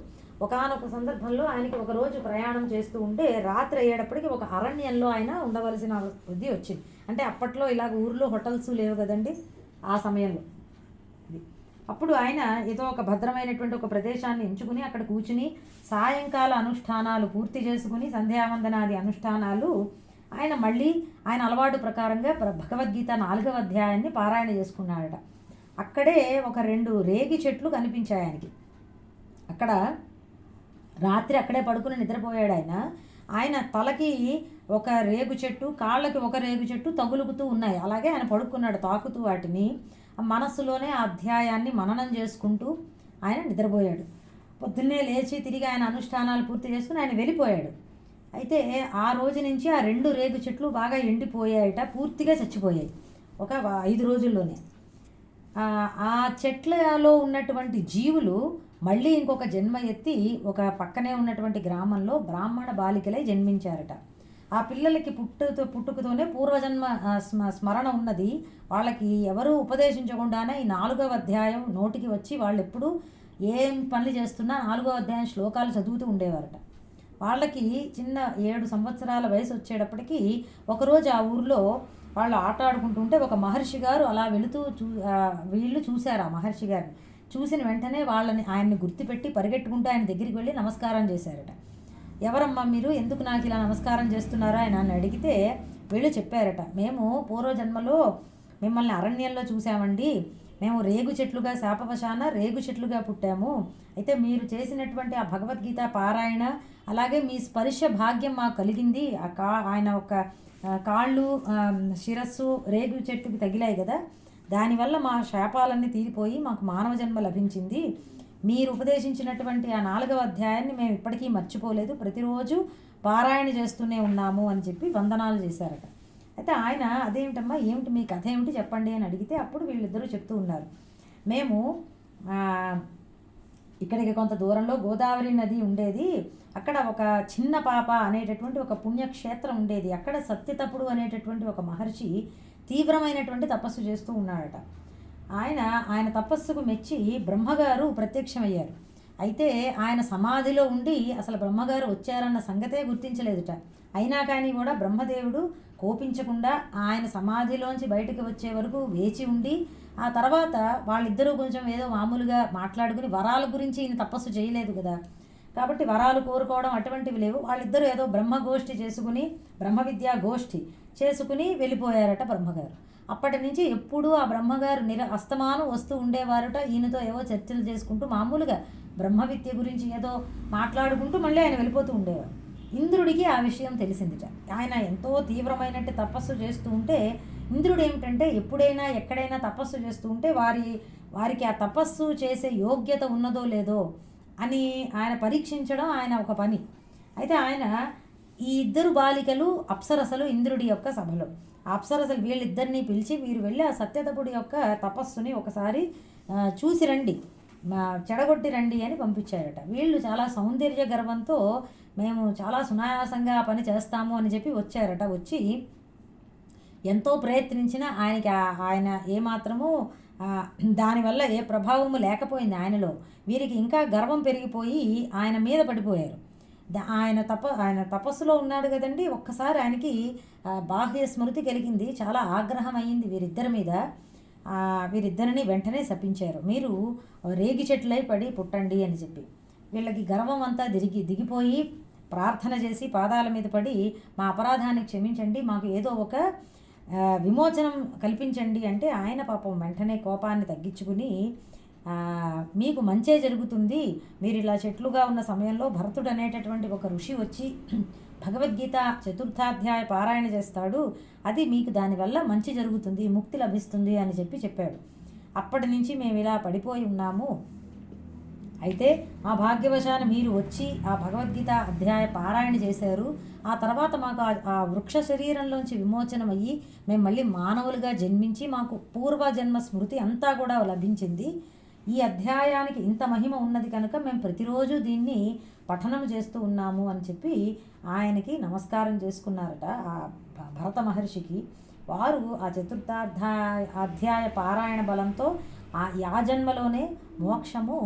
ఒకానొక సందర్భంలో ఆయనకి ఒకరోజు ప్రయాణం చేస్తూ ఉంటే రాత్రి అయ్యేటప్పటికి ఒక అరణ్యంలో ఆయన ఉండవలసిన బుద్ధి వచ్చింది. అంటే అప్పట్లో ఇలాగ ఊర్లో హోటల్స్ లేవు కదండి ఆ సమయంలో. అప్పుడు ఆయన ఏదో ఒక భద్రమైనటువంటి ఒక ప్రదేశాన్ని ఎంచుకుని అక్కడ కూర్చుని సాయంకాల అనుష్ఠానాలు పూర్తి చేసుకుని సంధ్యావందనాది అనుష్ఠానాలు ఆయన అలవాటు ప్రకారంగా భగవద్గీత 4వ అధ్యాయాన్ని పారాయణ చేసుకున్నాడట. అక్కడే ఒక 2 రేగి చెట్లు కనిపించాయి ఆయనకి. అక్కడ రాత్రి అక్కడే పడుకుని నిద్రపోయాడు ఆయన తలకి ఒక రేగు చెట్టు, కాళ్ళకి ఒక రేగు చెట్టు తగులుకుతూ ఉన్నాయి. అలాగే ఆయన పడుకున్నాడు తాకుతూ వాటిని. మనస్సులోనే ఆ అధ్యాయాన్ని మననం చేసుకుంటూ ఆయన నిద్రపోయాడు. పొద్దున్నే లేచి తిరిగి ఆయన అనుష్ఠానాలు పూర్తి చేసుకుని ఆయన వెళ్ళిపోయాడు. అయితే ఆ రోజు నుంచి ఆ 2 రేగు చెట్లు బాగా ఎండిపోయాయట, పూర్తిగా చచ్చిపోయాయి ఒక 5 రోజుల్లోనే. ఆ చెట్లలో ఉన్నటువంటి జీవులు మళ్ళీ ఇంకొక జన్మ ఎత్తి ఒక పక్కనే ఉన్నటువంటి గ్రామంలో బ్రాహ్మణ బాలికలై జన్మించారట. ఆ పిల్లలకి పుట్టుకతోనే పూర్వజన్మ స్మరణ ఉన్నది. వాళ్ళకి ఎవరూ ఉపదేశించకుండానే ఈ 4వ అధ్యాయం నోటికి వచ్చి వాళ్ళు ఎప్పుడు ఏం పనులు చేస్తున్నా 4వ అధ్యాయం శ్లోకాలు చదువుతూ ఉండేవారట. వాళ్ళకి చిన్న 7 సంవత్సరాల వయసు వచ్చేటప్పటికి ఒకరోజు ఆ ఊర్లో వాళ్ళు ఆట ఆడుకుంటుంటే ఒక మహర్షి గారు అలా వెళుతూ వీళ్ళు చూశారు. ఆ మహర్షి గారిని చూసిన వెంటనే ఆయన్ని గుర్తుపెట్టి పరిగెట్టుకుంటూ ఆయన దగ్గరికి వెళ్ళి నమస్కారం చేశారట. ఎవరమ్మా మీరు, ఎందుకు నాకు ఇలా నమస్కారం చేస్తున్నారా అని నన్ను అడిగితే వీళ్ళు చెప్పారట, మేము పూర్వజన్మలో మిమ్మల్ని అరణ్యంలో చూసామండి, మేము రేగు చెట్లుగా శాపవశాన రేగు చెట్లుగా పుట్టాము. అయితే మీరు చేసినటువంటి ఆ భగవద్గీత పారాయణ అలాగే మీ స్పర్శ భాగ్యం మాకు కలిగింది. ఆయన ఒక కాళ్ళు శిరస్సు రేగు చెట్టుకి తగిలాయి కదా, దానివల్ల మా శాపాలన్నీ తీరిపోయి మాకు మానవ జన్మ లభించింది. మీరు ఉపదేశించినటువంటి ఆ 4వ అధ్యాయాన్ని మేము ఇప్పటికీ మర్చిపోలేదు, ప్రతిరోజు పారాయణ చేస్తూనే ఉన్నాము అని చెప్పి వందనాలు చేశారట. అయితే ఆయన అదేమిటమ్మా, ఏమిటి మీ కథ ఏమిటి చెప్పండి అని అడిగితే అప్పుడు వీళ్ళిద్దరూ చెప్తూ ఉన్నారు, మేము ఇక్కడికి కొంత దూరంలో గోదావరి నది ఉండేది, అక్కడ ఒక చిన్న పాప అనేటటువంటి ఒక పుణ్యక్షేత్రం ఉండేది. అక్కడ సత్యతపుడు అనేటటువంటి ఒక మహర్షి తీవ్రమైనటువంటి తపస్సు చేస్తూ ఉన్నాడట. ఆయన తపస్సుకు మెచ్చి బ్రహ్మగారు ప్రత్యక్షమయ్యారు. అయితే ఆయన సమాధిలో ఉండి అసలు బ్రహ్మగారు వచ్చారన్న సంగతే గుర్తించలేదుట. అయినా కానీ కూడా బ్రహ్మదేవుడు కోపించకుండా ఆయన సమాధిలోంచి బయటకు వచ్చే వరకు వేచి ఉండి ఆ తర్వాత వాళ్ళిద్దరూ కొంచెం ఏదో మామూలుగా మాట్లాడుకుని వరాల గురించి ఈయన తపస్సు చేయలేదు కదా, కాబట్టి వరాలు కోరుకోవడం అటువంటివి లేవు. వాళ్ళిద్దరూ ఏదో బ్రహ్మగోష్ఠి చేసుకుని బ్రహ్మ విద్యా గోష్ఠి చేసుకుని వెళ్ళిపోయారట బ్రహ్మగారు. అప్పటి నుంచి ఎప్పుడూ ఆ బ్రహ్మగారు అస్తమానం వస్తూ ఉండేవారట. ఈయనతో ఏవో చర్చలు చేసుకుంటూ మామూలుగా బ్రహ్మ విద్య గురించి ఏదో మాట్లాడుకుంటూ మళ్ళీ ఆయన వెళ్ళిపోతూ ఉండేవారు. ఇంద్రుడికి ఆ విషయం తెలిసిందిట. ఆయన ఎంతో తీవ్రమైనట్టు తపస్సు చేస్తూ ఉంటే ఇంద్రుడు ఏమిటంటే ఎప్పుడైనా ఎక్కడైనా తపస్సు చేస్తూ ఉంటే వారికి ఆ తపస్సు చేసే యోగ్యత ఉన్నదో లేదో అని ఆయన పరీక్షించడం ఆయన ఒక పని. అయితే ఆయన ఈ 2 బాలికలు అప్సరసలు ఇంద్రుడి యొక్క సభలో, ఆ అప్సరసలు వీళ్ళిద్దరినీ పిలిచి మీరు వెళ్ళి ఆ సత్యతపుడి యొక్క తపస్సుని ఒకసారి చూసి రండి, చెడగొట్టి రండి అని పంపించారట. వీళ్ళు చాలా సౌందర్య గర్వంతో మేము చాలా సునాయాసంగా ఆ పని చేస్తాము అని చెప్పి వచ్చారట. వచ్చి ఎంతో ప్రయత్నించినా ఆయన ఏమాత్రము దానివల్ల ఏ ప్రభావము లేకపోయింది ఆయనలో. వీరికి ఇంకా గర్వం పెరిగిపోయి ఆయన మీద పడిపోయారు. ఆయన తపస్సులో ఉన్నాడు కదండి, ఒక్కసారి ఆయనకి బాహ్య స్మృతి కలిగింది, చాలా ఆగ్రహం అయ్యింది వీరిద్దరి మీద. వీరిద్దరిని వెంటనే శపించారు, మీరు రేగి చెట్లై పడి పుట్టండి అని చెప్పి. వీళ్ళకి గర్వం అంతా దిగిపోయి ప్రార్థన చేసి పాదాల మీద పడి మా అపరాధాన్ని క్షమించండి, మాకు ఏదో ఒక విమోచనం కల్పించండి అంటే ఆయన పాపం వెంటనే కోపాన్ని తగ్గించుకుని మీకు మంచే జరుగుతుంది, మీరు ఇలా చెట్లుగా ఉన్న సమయంలో భరతుడు అనేటటువంటి ఒక ఋషి వచ్చి భగవద్గీత 4వ పారాయణ చేస్తాడు, అది మీకు దానివల్ల మంచి జరుగుతుంది, ముక్తి లభిస్తుంది అని చెప్పాడు. అప్పటి నుంచి మేము ఇలా పడిపోయి ఉన్నాము. అయితే ఆ భాగ్యవశాన మీరు వచ్చి ఆ భగవద్గీత అధ్యాయ పారాయణ చేశారు. ఆ తర్వాత మాకు ఆ వృక్ష శరీరంలోంచి విమోచనం అయ్యి మేము మళ్ళీ మానవులుగా జన్మించి మాకు పూర్వజన్మ స్మృతి అంతా కూడా లభించింది. ఈ అధ్యాయానికి ఇంత మహిమ ఉన్నది కనుక మేము ప్రతిరోజు దీన్ని పఠనం చేస్తూ ఉన్నాము అని చెప్పి ఆయనకి నమస్కారం చేసుకున్నారట ఆ భరత మహర్షికి. వారు ఆ అధ్యాయ పారాయణ బలంతో ఆ జన్మలోనే మోక్షము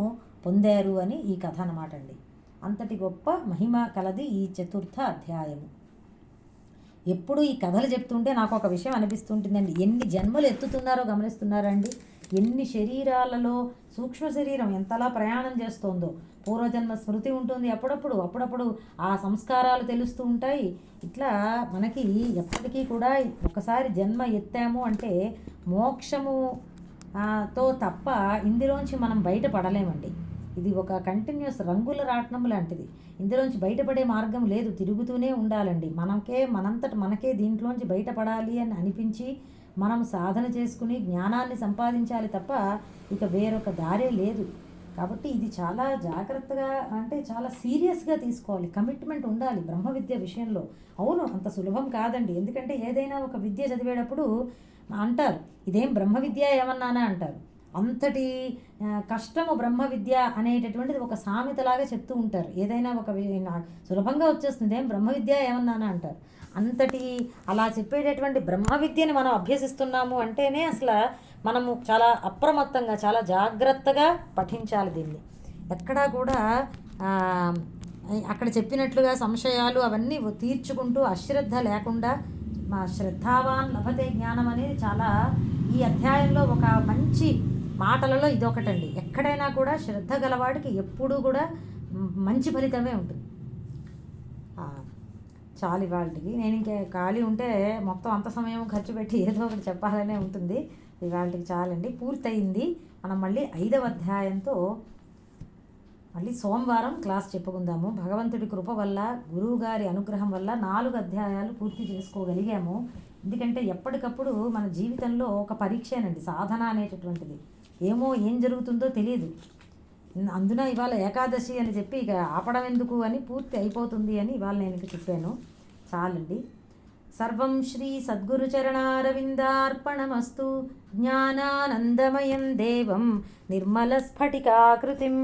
పొందారు అని ఈ కథ అన్నమాట అండి. అంతటి గొప్ప మహిమ కలది ఈ చతుర్థ అధ్యాయము. ఎప్పుడు ఈ కథలు చెప్తుంటే నాకు ఒక విషయం అనిపిస్తుంటుందండి, ఎన్ని జన్మలు ఎత్తుతున్నారో గమనిస్తున్నారండి. ఎన్ని శరీరాలలో సూక్ష్మ శరీరం ఎంతలా ప్రయాణం చేస్తోందో. పూర్వజన్మ స్మృతి ఉంటుంది అప్పుడప్పుడు ఆ సంస్కారాలు తెలుస్తూ ఉంటాయి. ఇట్లా మనకి ఎప్పటికీ కూడా ఒకసారి జన్మ ఎత్తాము అంటే మోక్షము తో తప్ప ఇందులోంచి మనం బయటపడలేమండి. ఇది ఒక కంటిన్యూస్ రంగుల రాట్నం లాంటిది. ఇందులోంచి బయటపడే మార్గం లేదు, తిరుగుతూనే ఉండాలండి. మనంతట మనకే దీంట్లోంచి బయటపడాలి అని అనిపించి మనం సాధన చేసుకుని జ్ఞానాన్ని సంపాదించాలి తప్ప ఇక వేరొక దారే లేదు. కాబట్టి ఇది చాలా జాగ్రత్తగా అంటే చాలా సీరియస్గా తీసుకోవాలి, కమిట్మెంట్ ఉండాలి బ్రహ్మ విద్య విషయంలో. అవును, అంత సులభం కాదండి. ఎందుకంటే ఏదైనా ఒక విద్య చదివేటప్పుడు అంటారు, ఇదేం బ్రహ్మ విద్య ఏమన్నానా అంటారు. అంతటి కష్టము బ్రహ్మ విద్య అనేటటువంటిది ఒక సామెతలాగా చెప్తూ ఉంటారు. ఏదైనా ఒక సులభంగా వచ్చేస్తుంది, ఏం బ్రహ్మ విద్య ఏమన్నానా అంటారు. అంతటి అలా చెప్పేటటువంటి బ్రహ్మ విద్యని మనం అభ్యసిస్తున్నాము అంటేనే అసలు మనము చాలా అప్రమత్తంగా చాలా జాగ్రత్తగా పఠించాలి దీన్ని. ఎక్కడా కూడా అక్కడ చెప్పినట్లుగా సంశయాలు అవన్నీ తీర్చుకుంటూ అశ్రద్ధ లేకుండా మా శ్రద్ధావాన్ లభతే జ్ఞానం అనేది చాలా ఈ అధ్యాయంలో ఒక మంచి మాటలలో ఇదొకటండి. ఎక్కడైనా కూడా శ్రద్ధ గలవాడికి ఎప్పుడూ కూడా మంచి ఫలితమే ఉంటుంది. చాలు ఇవాళకి. నేను ఇంకే ఖాళీ ఉంటే మొత్తం అంత సమయం ఖర్చు పెట్టి ఏదో ఒకటి చెప్పాలనే ఉంటుంది. ఇవాళకి చాలండి, పూర్తయింది. మనం మళ్ళీ 5వ అధ్యాయంతో మళ్ళీ సోమవారం క్లాస్ చెప్పుకుందాము. భగవంతుడి కృప వల్ల, గురువుగారి అనుగ్రహం వల్ల 4 అధ్యాయాలు పూర్తి చేసుకోగలిగాము. ఎందుకంటే ఎప్పటికప్పుడు మన జీవితంలో ఒక పరీక్షేనండి సాధన అనేటటువంటిది. ఏం జరుగుతుందో తెలియదు. అందున ఇవాళ ఏకాదశి అని చెప్పి ఇక ఆపడం ఎందుకు అని పూర్తి అయిపోతుంది అని ఇవాళ నేను చెప్పాను. చాలండి. సర్వం శ్రీ సద్గురు చరణారవిందార్పణమస్తు. జ్ఞానానందమయం దేవం నిర్మల స్ఫటికాకృతిం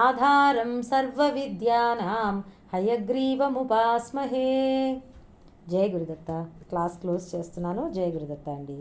ఆధారం సర్వ విద్యానాం హయగ్రీవముపాస్మహే. జయ గురుదత్త. క్లాస్ క్లోజ్ చేస్తున్నాను. జయ గురుదత్త అండి.